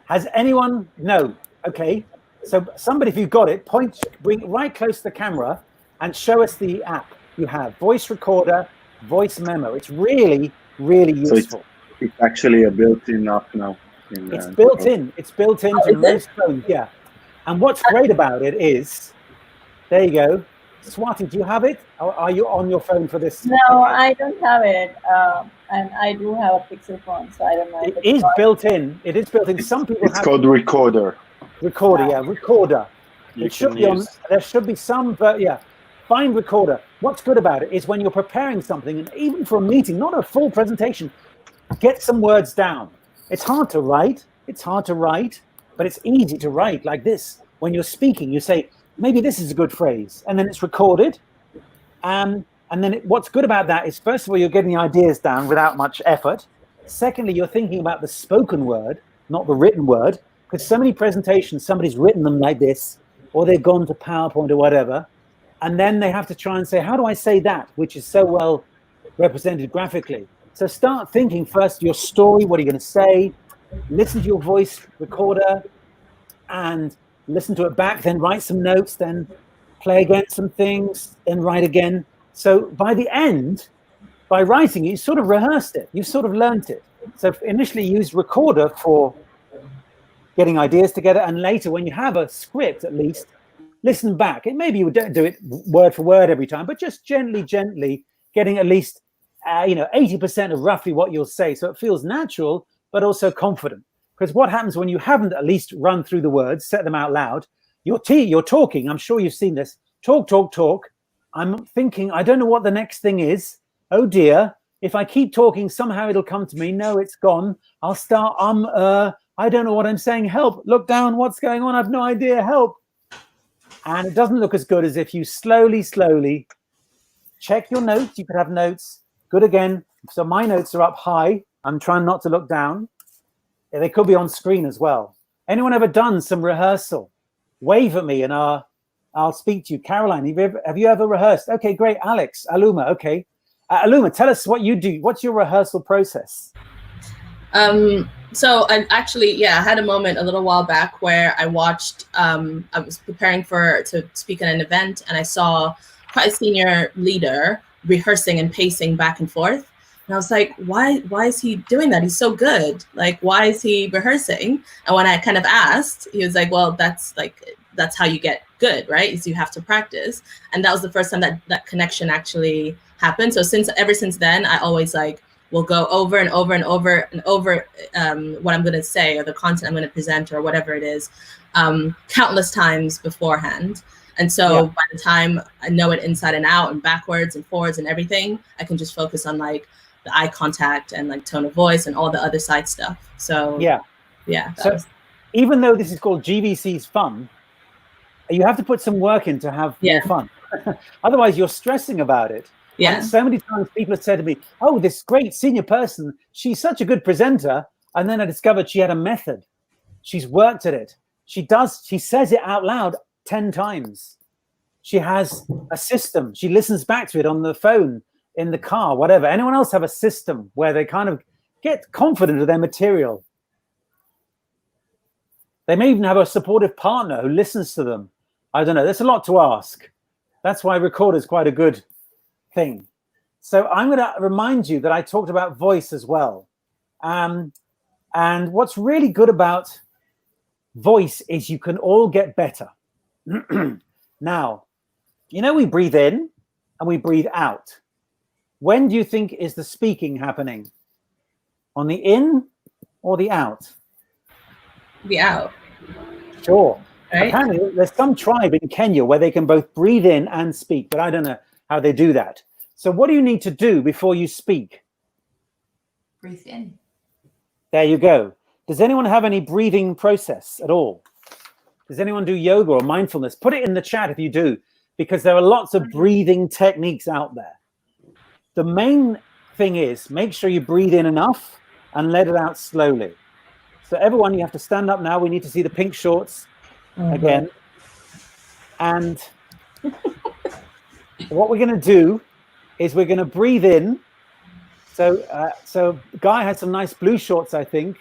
Has anyone? No. Okay. So somebody, if you've got it, bring it right close to the camera and show us the app you have. Voice recorder, voice memo. It's really, really useful. So it's actually a built-in app now. It's built in. It's built into most phones, yeah. And what's great about it is, there you go. Swati, do you have it? Or are you on your phone for this? No, I don't have it. And I do have a Pixel phone, so I don't know. It is built in. It is built in. Some people it's called Recorder. Recorder, yeah, Recorder. You It should be on. There should be some, but yeah. Find Recorder. What's good about it is when you're preparing something, and even for a meeting, not a full presentation, get some words down. It's hard to write. It's hard to write, but it's easy to write like this. When you're speaking, you say, maybe this is a good phrase, and then it's recorded. And then what's good about that is, first of all, you're getting the ideas down without much effort. Secondly, you're thinking about the spoken word, not the written word, because so many presentations, somebody's written them like this, or they've gone to PowerPoint or whatever, and then they have to try and say, how do I say that, which is so well represented graphically? So start thinking first your story, what are you going to say? Listen to your voice recorder and listen to it back, then write some notes, then play again some things, then write again. So by the end, by writing, you sort of rehearsed it. You sort of learnt it. So initially use Recorder for getting ideas together, and later when you have a script, at least listen back. And maybe you don't do it word for word every time, but just gently getting at least 80% of roughly what you'll say, so it feels natural but also confident. Because what happens when you haven't at least run through the words, set them out loud, you're talking, I'm sure you've seen this, talk. I'm thinking, I don't know what the next thing is. Oh dear, if I keep talking, somehow it'll come to me. No, it's gone. I'll start, I don't know what I'm saying. Help, look down, what's going on? I've no idea, help. And it doesn't look as good as if you slowly check your notes. You could have notes. Good again. So my notes are up high. I'm trying not to look down. Yeah, they could be on screen as well. Anyone ever done some rehearsal? Wave at me and I'll speak to you. Caroline, have you ever rehearsed? Okay, great. Alex, Aluma, okay. Aluma, tell us what you do. What's your rehearsal process? So I actually, I had a moment a little while back where I watched, I was preparing to speak at an event, and I saw quite a senior leader rehearsing and pacing back and forth. And I was like, why is he doing that? He's so good. Like, why is he rehearsing? And when I kind of asked, he was like, well, that's how you get good, right? Is you have to practice. And that was the first time that connection actually happened. So ever since then, I always will go over and over and over and over what I'm going to say, or the content I'm going to present, or whatever it is, countless times beforehand. And so by the time I know it inside and out and backwards and forwards and everything, I can just focus on the eye contact and tone of voice and all the other side stuff. So so even though this is called GVCs fun, you have to put some work in to have more fun. Otherwise you're stressing about it. Yeah. And so many times people have said to me, oh, this great senior person, she's such a good presenter. And then I discovered she had a method. She's worked at it. She says it out loud 10 times. She has a system. She listens back to it on the phone, in the car, whatever. Anyone else have a system where they kind of get confident of their material? They may even have a supportive partner who listens to them. I don't know. There's a lot to ask. That's why Recorder is quite a good thing. So I'm going to remind you that I talked about voice as well. And what's really good about voice is you can all get better. Now, we breathe in and we breathe out. When do you think is the speaking happening? On the in or the out? The out. Sure. Right. Apparently, there's some tribe in Kenya where they can both breathe in and speak, but I don't know how they do that. So what do you need to do before you speak? Breathe in. There you go. Does anyone have any breathing process at all? Does anyone do yoga or mindfulness? Put it in the chat if you do, because there are lots of breathing techniques out there. The main thing is make sure you breathe in enough and let it out slowly. So everyone, you have to stand up now. We need to see the pink shorts again. And what we're going to do is we're going to breathe in. So Guy has some nice blue shorts, I think.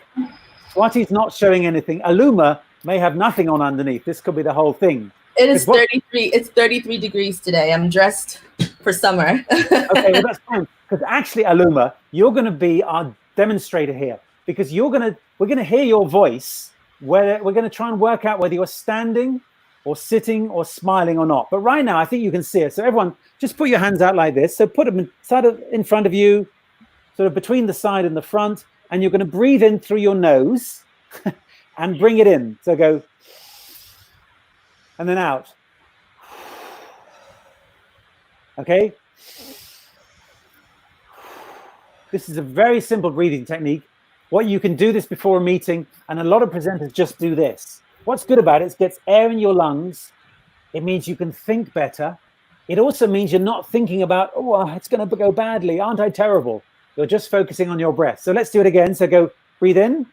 Swati's not showing anything. Aluma may have nothing on underneath. This could be the whole thing. It is 33. It's 33 degrees today. I'm dressed for summer. Okay, well that's fine. Because actually, Aluma, you're going to be our demonstrator here, because we're going to hear your voice. Whether we're going to try and work out whether you're standing or sitting or smiling or not. But right now, I think you can see it. So everyone, just put your hands out like this. So put them in front of you, sort of between the side and the front, and you're going to breathe in through your nose and bring it in. So go, and then out. Okay. This is a very simple breathing technique. What you can do this before a meeting, and a lot of presenters just do this. What's good about it is it gets air in your lungs. It means you can think better. It also means you're not thinking about, oh, it's going to go badly. Aren't I terrible? You're just focusing on your breath. So let's do it again. So go breathe in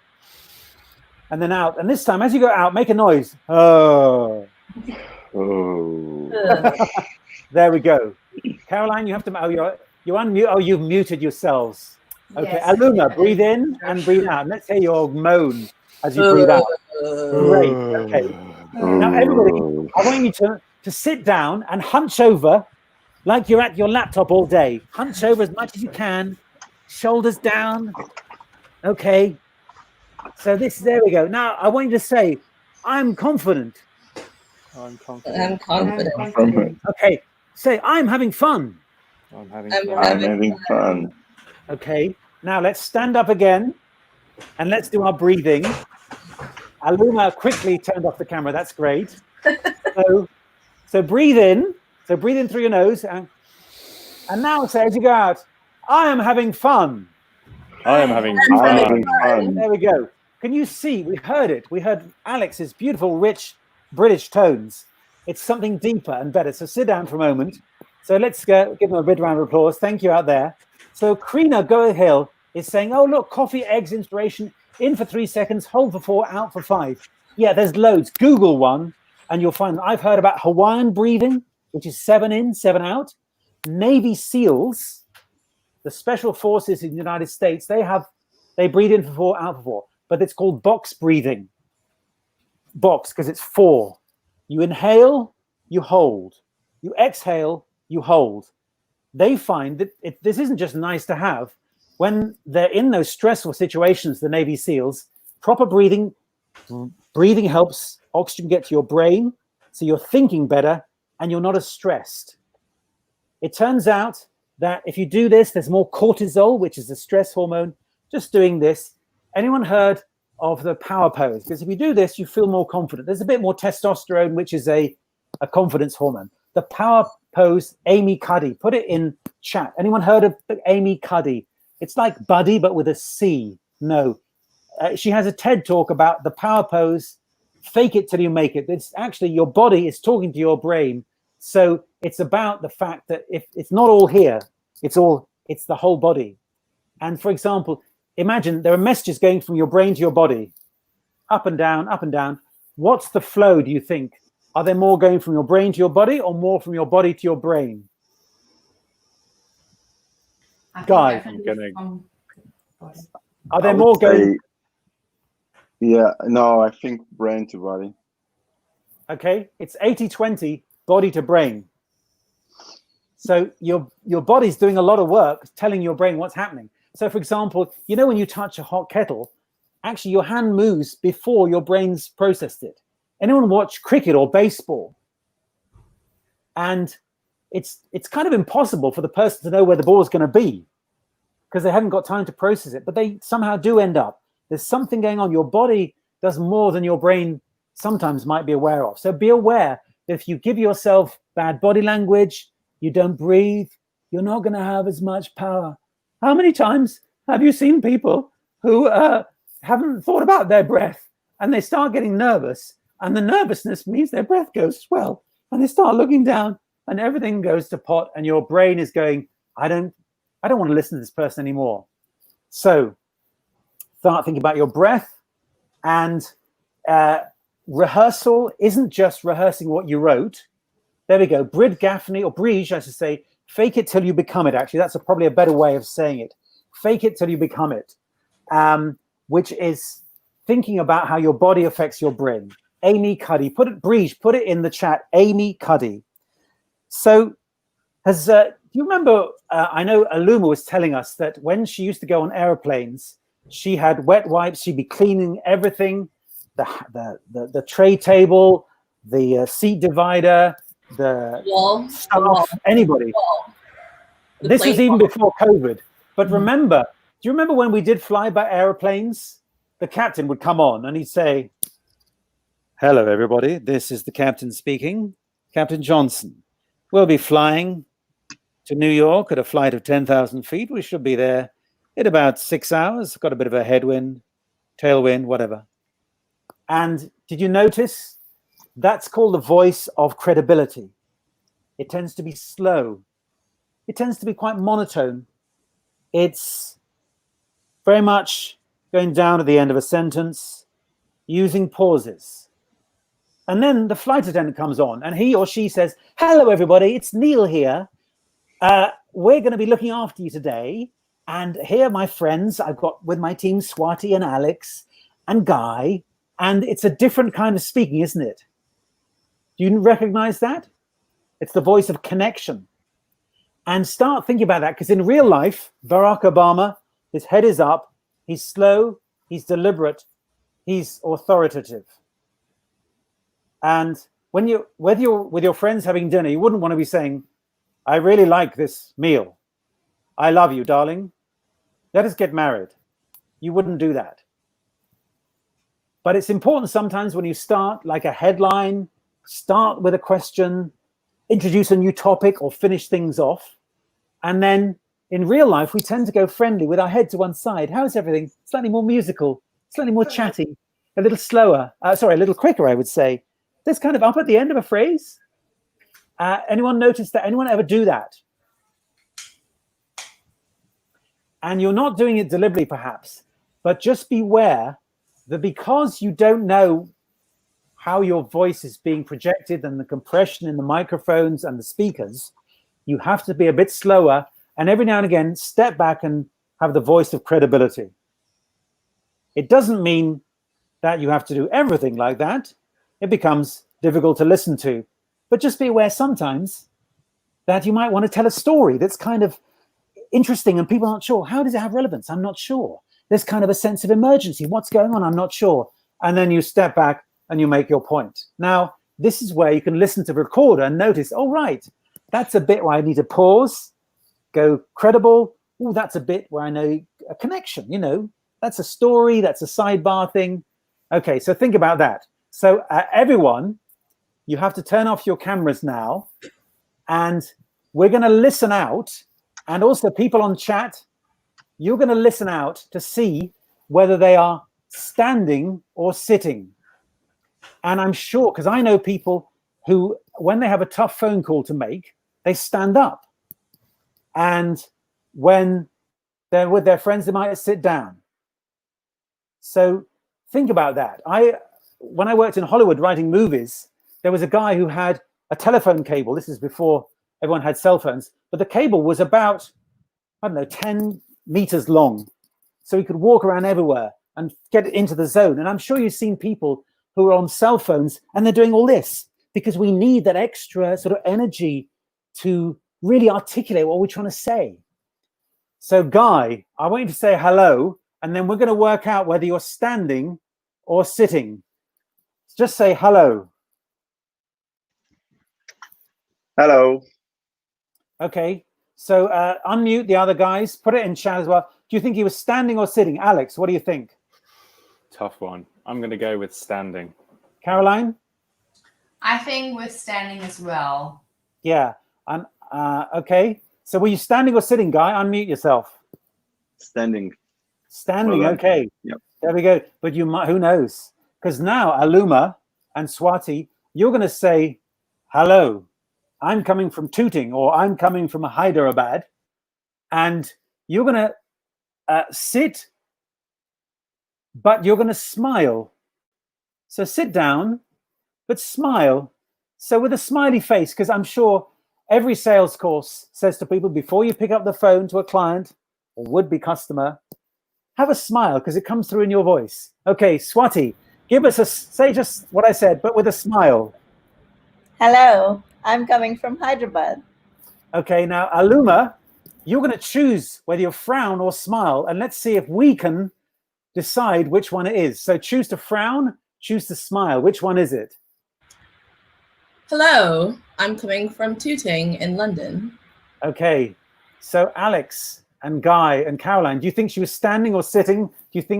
and then out. And this time, as you go out, make a noise. Oh. There we go. Caroline, you have to, you're unmute. Oh, you've muted yourselves. Okay, yes. Aluma, breathe in and breathe out. Let's hear your moan as you breathe out. Great. Okay. Now, everybody, I want you to to sit down and hunch over like you're at your laptop all day. Hunch over as much as you can, shoulders down. Okay. So there we go. Now I want you to say, I'm confident. I'm confident. I'm confident. I'm confident. Okay. Say, I'm having fun. I'm having I'm fun. I'm having fun. Okay. Now let's stand up again and let's do our breathing. Aluma quickly turned off the camera. That's great. So breathe in. So breathe in through your nose. And now say as you go out, I am having fun. I am having I'm having fun. fun. There we go. Can you see? We heard it. We heard Alex's beautiful, rich British tones. It's something deeper and better. So sit down for a moment. So let's give them a big round of applause. Thank you out there. So Krina Go-Hill is saying, oh, look, coffee, eggs, inspiration, in for 3 seconds, hold for 4, out for 5. Yeah, there's loads. Google one and you'll find them. I've heard about Hawaiian breathing, which is 7 in, 7 out. Navy SEALs, the special forces in the United States, they breathe in for 4, out for 4. But it's called box breathing. Box, because it's 4. You inhale, you hold. You exhale, you hold. They find that this isn't just nice to have. When they're in those stressful situations, the Navy SEALs, proper breathing helps oxygen get to your brain, so you're thinking better and you're not as stressed. It turns out that if you do this, there's more cortisol, which is the stress hormone, just doing this. Anyone heard of the power pose? Because if you do this, you feel more confident. There's a bit more testosterone, which is a confidence hormone. The power pose, Amy Cuddy, put it in chat. Anyone heard of Amy Cuddy? It's like Buddy, but with a C. No. She has a TED talk about the power pose, fake it till you make it. It's actually your body is talking to your brain. So it's about the fact that if it's not all here, it's the whole body. And for example, imagine there are messages going from your brain to your body, up and down, up and down. What's the flow, do you think? Are there more going from your brain to your body or more from your body to your brain? Guy, are there more going? Yeah, no, I think brain to body. Okay, it's 80-20 body to brain. So your body's doing a lot of work telling your brain what's happening. So for example, you know when you touch a hot kettle, actually your hand moves before your brain's processed it. Anyone watch cricket or baseball? And it's kind of impossible for the person to know where the ball is going to be because they haven't got time to process it, but they somehow do end up. There's something going on. Your body does more than your brain sometimes might be aware of. So be aware that if you give yourself bad body language, you don't breathe, you're not going to have as much power. How many times have you seen people who haven't thought about their breath and they start getting nervous, and the nervousness means their breath goes swell and they start looking down and everything goes to pot and your brain is going, I don't want to listen to this person anymore. So start thinking about your breath, and rehearsal isn't just rehearsing what you wrote. There we go. Brid Gaffney, or Brige, I should say, fake it till you become it. Actually, that's probably a better way of saying it. Fake it till you become it, which is thinking about how your body affects your brain. Amy Cuddy, Brige, put it in the chat. Amy Cuddy. So, do you remember? I know Aluma was telling us that when she used to go on airplanes, she had wet wipes. She'd be cleaning everything, the tray table, the seat divider, the wall, stuff, anybody. This was even before COVID. But remember, do you remember when we did fly by airplanes? The captain would come on and he'd say, "Hello, everybody. This is the captain speaking, Captain Johnson. We'll be flying to New York at a flight of 10,000 feet. We should be there in about 6 hours. Got a bit of a headwind, tailwind, whatever." And did you notice? That's called the voice of credibility. It tends to be slow. It tends to be quite monotone. It's very much going down at the end of a sentence, using pauses. And then the flight attendant comes on and he or she says, "Hello, everybody. It's Neil here. We're going to be looking after you today. And here are my friends. I've got with my team Swati and Alex and Guy. And it's a different kind of speaking, isn't it? Do you recognize that? It's the voice of connection. And start thinking about that, because in real life, Barack Obama, his head is up, he's slow, he's deliberate, he's authoritative. And whether you're with your friends having dinner, you wouldn't want to be saying, I really like this meal. I love you, darling. Let us get married. You wouldn't do that. But it's important sometimes when you start, like a headline, start with a question, introduce a new topic or finish things off. And then in real life, we tend to go friendly with our head to one side. How's everything? Slightly more musical, slightly more chatty, a little slower. A little quicker, I would say. This kind of up at the end of a phrase. Anyone notice that? Anyone ever do that? And you're not doing it deliberately, perhaps, but just beware that because you don't know how your voice is being projected and the compression in the microphones and the speakers, you have to be a bit slower and every now and again step back and have the voice of credibility. It doesn't mean that you have to do everything like that. It becomes difficult to listen to. But just be aware sometimes that you might want to tell a story that's kind of interesting and people aren't sure. How does it have relevance? I'm not sure. There's kind of a sense of emergency. What's going on? I'm not sure. And then you step back and you make your point. Now, this is where you can listen to the recorder and notice, oh, right, that's a bit where I need to pause, go credible. Oh, that's a bit where I know a connection, you know, that's a story, that's a sidebar thing. Okay, so think about that. So everyone, you have to turn off your cameras now and we're going to listen out. And also people on chat, you're going to listen out to see whether they are standing or sitting. And I'm sure, because I know people who, when they have a tough phone call to make, they stand up. And when they're with their friends, they might sit down. So think about that. When I worked in Hollywood writing movies, there was a guy who had a telephone cable. This is before everyone had cell phones, but the cable was about, 10 meters long. So he could walk around everywhere and get into the zone. And I'm sure you've seen people who are on cell phones and they're doing all this because we need that extra sort of energy to really articulate what we're trying to say. So Guy, I want you to say hello, and then we're going to work out whether you're standing or sitting. Just say hello. Hello. Okay, so unmute the other guys, put it in chat as well. Do you think he was standing or sitting? Alex, what do you think? Tough one. I'm going to go with standing. Caroline? I think with standing as well. Yeah, okay. So were you standing or sitting, Guy? Unmute yourself. Standing. Standing, well, okay. Yep. There we go. But you might, who knows? Because now Aluma and Swati, you're going to say, hello, I'm coming from Tooting, or I'm coming from Hyderabad. And you're going to sit, but you're going to smile. So sit down, but smile. So with a smiley face, because I'm sure every sales course says to people before you pick up the phone to a client or would-be customer, have a smile because it comes through in your voice. Okay, Swati, give us say just what I said, but with a smile. Hello, I'm coming from Hyderabad. Okay, now Aluma, you're going to choose whether you frown or smile, and let's see if we can decide which one it is. So choose to frown, choose to smile. Which one is it? Hello, I'm coming from Tooting in London. Okay, so Alex and Guy and Caroline, do you think she was standing or sitting?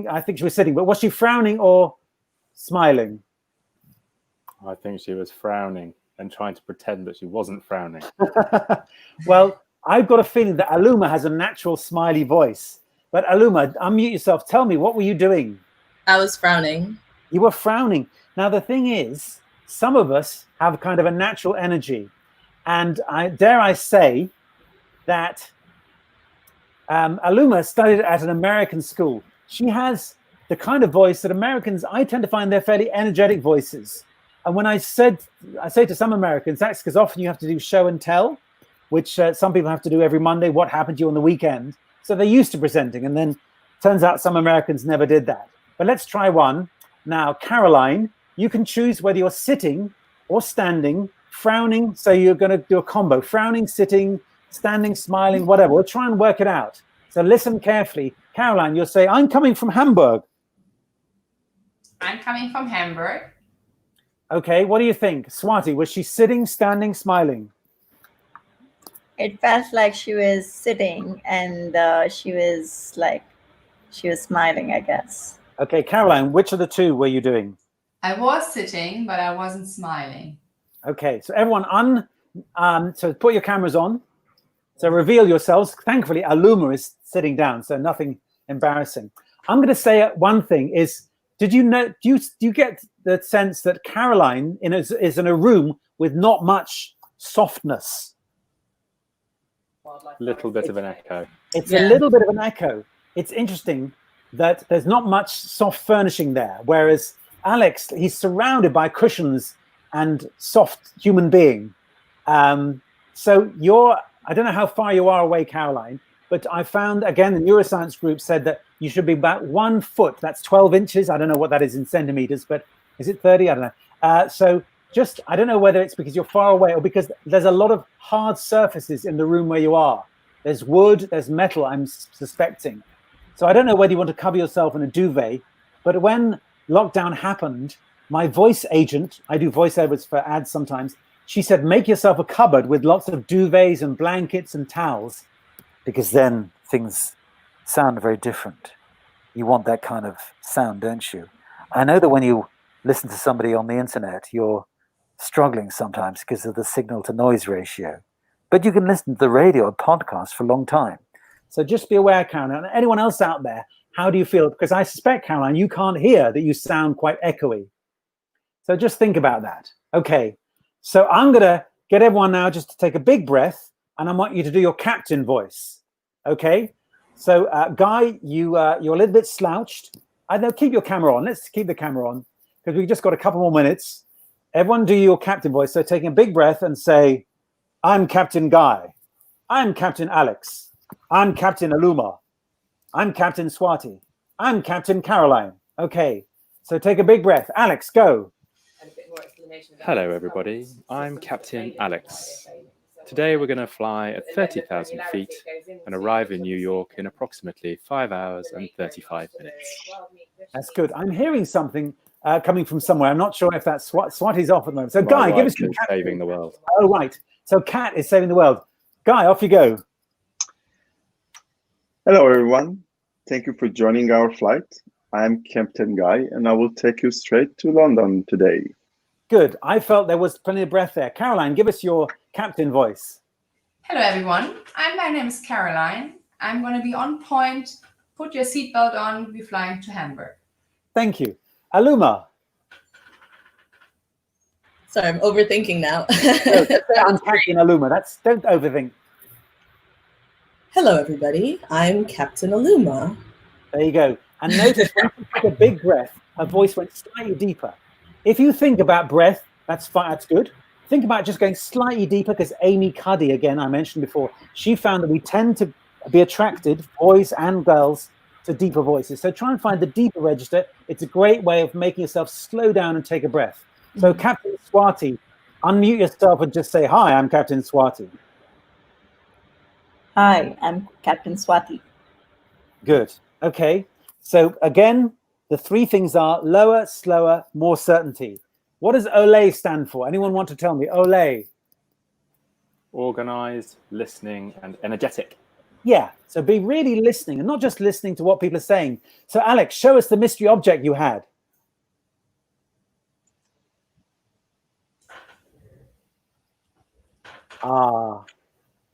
I think she was sitting, but was she frowning or smiling? I think she was frowning and trying to pretend that she wasn't frowning. Well, I've got a feeling that Aluma has a natural smiley voice. But Aluma, unmute yourself. Tell me, what were you doing? I was frowning. You were frowning. Now, the thing is, some of us have kind of a natural energy. And dare I say that Aluma studied at an American school. She has the kind of voice that Americans, I tend to find they're fairly energetic voices. And when I say to some Americans, that's because often you have to do show and tell, which some people have to do every Monday, what happened to you on the weekend. So they're used to presenting. And then turns out some Americans never did that. But let's try one. Now, Caroline, you can choose whether you're sitting or standing, frowning. So you're going to do a combo: frowning, sitting, standing, smiling, whatever. We'll try and work it out. So listen carefully. Caroline, you'll say, I'm coming from Hamburg. I'm coming from Hamburg. Okay, what do you think? Swati, was she sitting, standing, smiling? It felt like she was sitting, and she was smiling, I guess. Okay, Caroline, which of the two were you doing? I was sitting, but I wasn't smiling. Okay, so everyone, so put your cameras on. So reveal yourselves. Thankfully, Aluma is sitting down, so nothing embarrassing. I'm going to say one thing is, did you know? Do you get the sense that Caroline is in a room with not much softness? Little bit of an echo. It's a little bit of an echo. It's interesting that there's not much soft furnishing there, whereas Alex, he's surrounded by cushions and soft human being. So I don't know how far you are away, Caroline, but I found, again, the neuroscience group said that you should be about 1 foot. That's 12 inches. I don't know what that is in centimeters, but is it 30? I don't know. So I don't know whether it's because you're far away or because there's a lot of hard surfaces in the room where you are. There's wood, there's metal, I'm suspecting. So I don't know whether you want to cover yourself in a duvet, but when lockdown happened, my voice agent, I do voiceovers for ads sometimes, she said, make yourself a cupboard with lots of duvets and blankets and towels, because then things sound very different. You want that kind of sound, don't you? I know that when you listen to somebody on the internet, you're struggling sometimes because of the signal to noise ratio, but you can listen to the radio or podcast for a long time. So just be aware, Caroline, and anyone else out there, how do you feel? Because I suspect, Caroline, you can't hear that you sound quite echoey. So just think about that. Okay. So I'm going to get everyone now just to take a big breath, and I want you to do your captain voice. Okay. So Guy, you're a little bit slouched. I know, keep your camera on. Let's keep the camera on because we've just got a couple more minutes. Everyone do your captain voice. So taking a big breath and say, I'm Captain Guy. I'm Captain Alex. I'm Captain Aluma. I'm Captain Swati. I'm Captain Caroline. Okay. So take a big breath. Alex, go. Hello, everybody. I'm Captain Alex. Today we're going to fly at 30,000 feet and arrive in New York in approximately 5 hours and 35 minutes. That's good. I'm hearing something coming from somewhere. I'm not sure if that's Swati's off at the moment. So, Guy, give us your captain. Saving the world. Oh, right. So, Cat is saving the world. Guy, off you go. Hello, everyone. Thank you for joining our flight. I'm Captain Guy, and I will take you straight to London today. Good. I felt there was plenty of breath there. Caroline, give us your captain voice. Hello, everyone. My name is Caroline. I'm going to be on point. Put your seatbelt on. We'll be flying to Hamburg. Thank you. Aluma. Sorry, I'm overthinking now. I'm Captain Aluma. Don't overthink. Hello, everybody. I'm Captain Aluma. There you go. And notice when you took a big breath, her voice went slightly deeper. If you think about breath, that's fine. That's good. Think about just going slightly deeper, because Amy Cuddy, again, I mentioned before, she found that we tend to be attracted, boys and girls, to deeper voices. So try and find the deeper register. It's a great way of making yourself slow down and take a breath. So Captain Swati, unmute yourself and just say, hi, I'm Captain Swati. Hi, I'm Captain Swati. Good. Okay. So again, the three things are lower, slower, more certainty. What does OLE stand for? Anyone want to tell me? OLE. Organized, listening, and energetic. Yeah. So be really listening and not just listening to what people are saying. So Alex, show us the mystery object you had.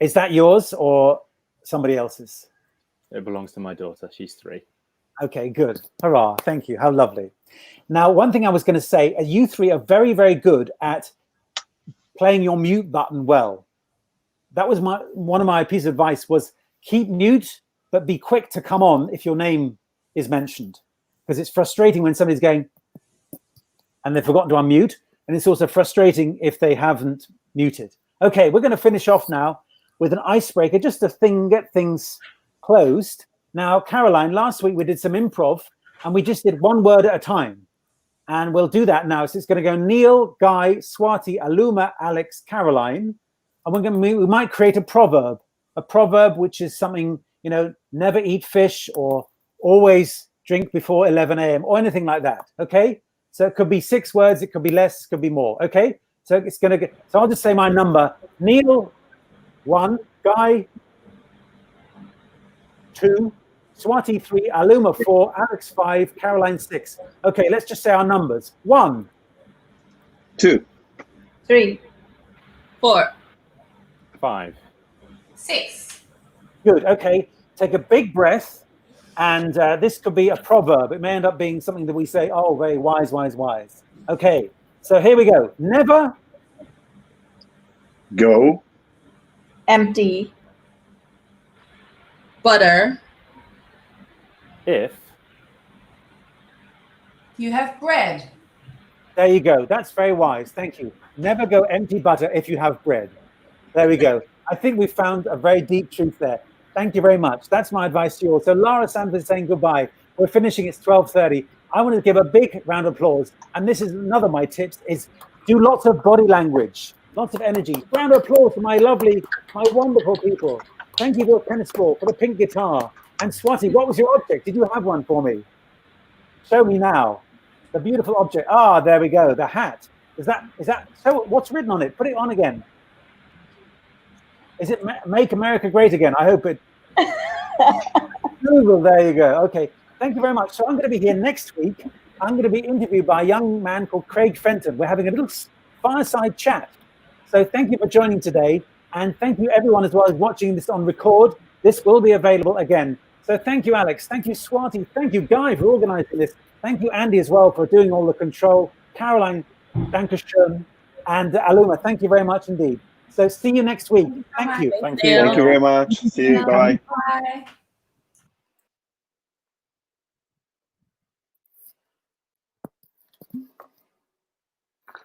Is that yours or somebody else's? It belongs to my daughter. She's 3. Okay, good. Hurrah. Thank you. How lovely. Now, one thing I was going to say, you three are very, very good at playing your mute button well. That was one of my pieces of advice was keep mute, but be quick to come on if your name is mentioned. Because it's frustrating when somebody's going and they've forgotten to unmute. And it's also frustrating if they haven't muted. Okay, we're going to finish off now with an icebreaker, just to get things closed. Now, Caroline, last week we did some improv and we just did one word at a time. And we'll do that now. So it's going to go Neil, Guy, Swati, Aluma, Alex, Caroline. And we might create a proverb which is something, you know, never eat fish or always drink before 11 a.m. or anything like that. Okay. So it could be 6 words. It could be less. It could be more. Okay. So it's going to get, so I'll just say my number. Neil, 1, Guy, 2, Swati 3, Aluma 4, Alex 5, Caroline 6. Okay, let's just say our numbers. 1, 2, 3, 4, 5. 6. Good. Okay, take a big breath, and this could be a proverb. It may end up being something that we say, oh, very wise, wise, wise. Okay, so here we go. Never go empty butter If You have bread. There you go. That's very wise. Thank you. Never go empty butter if you have bread. There we go. I think we found a very deep truth there. Thank you very much. That's my advice to you all. So Lara Sanford is saying goodbye. We're finishing. It's 12:30. I want to give a big round of applause. And this is another of my tips is do lots of body language, lots of energy. Round of applause for my wonderful people. Thank you for the tennis ball, for the pink guitar. And Swati, what was your object? Did you have one for me? Show me now. The beautiful object. Ah, there we go. The hat. Is that so? What's written on it? Put it on again. Is it Make America Great Again? I hope it. Google, there you go. Okay. Thank you very much. So I'm going to be here next week. I'm going to be interviewed by a young man called Craig Fenton. We're having a little fireside chat. So thank you for joining today. And thank you everyone as well as watching this on record. This will be available again. So thank you, Alex. Thank you, Swati. Thank you, Guy, for organizing this. Thank you, Andy, as well, for doing all the control. Caroline, dankeschön. And Aluma, thank you very much indeed. So see you next week. Thank you. Thank you. Thank you very much. See you. Bye. Bye.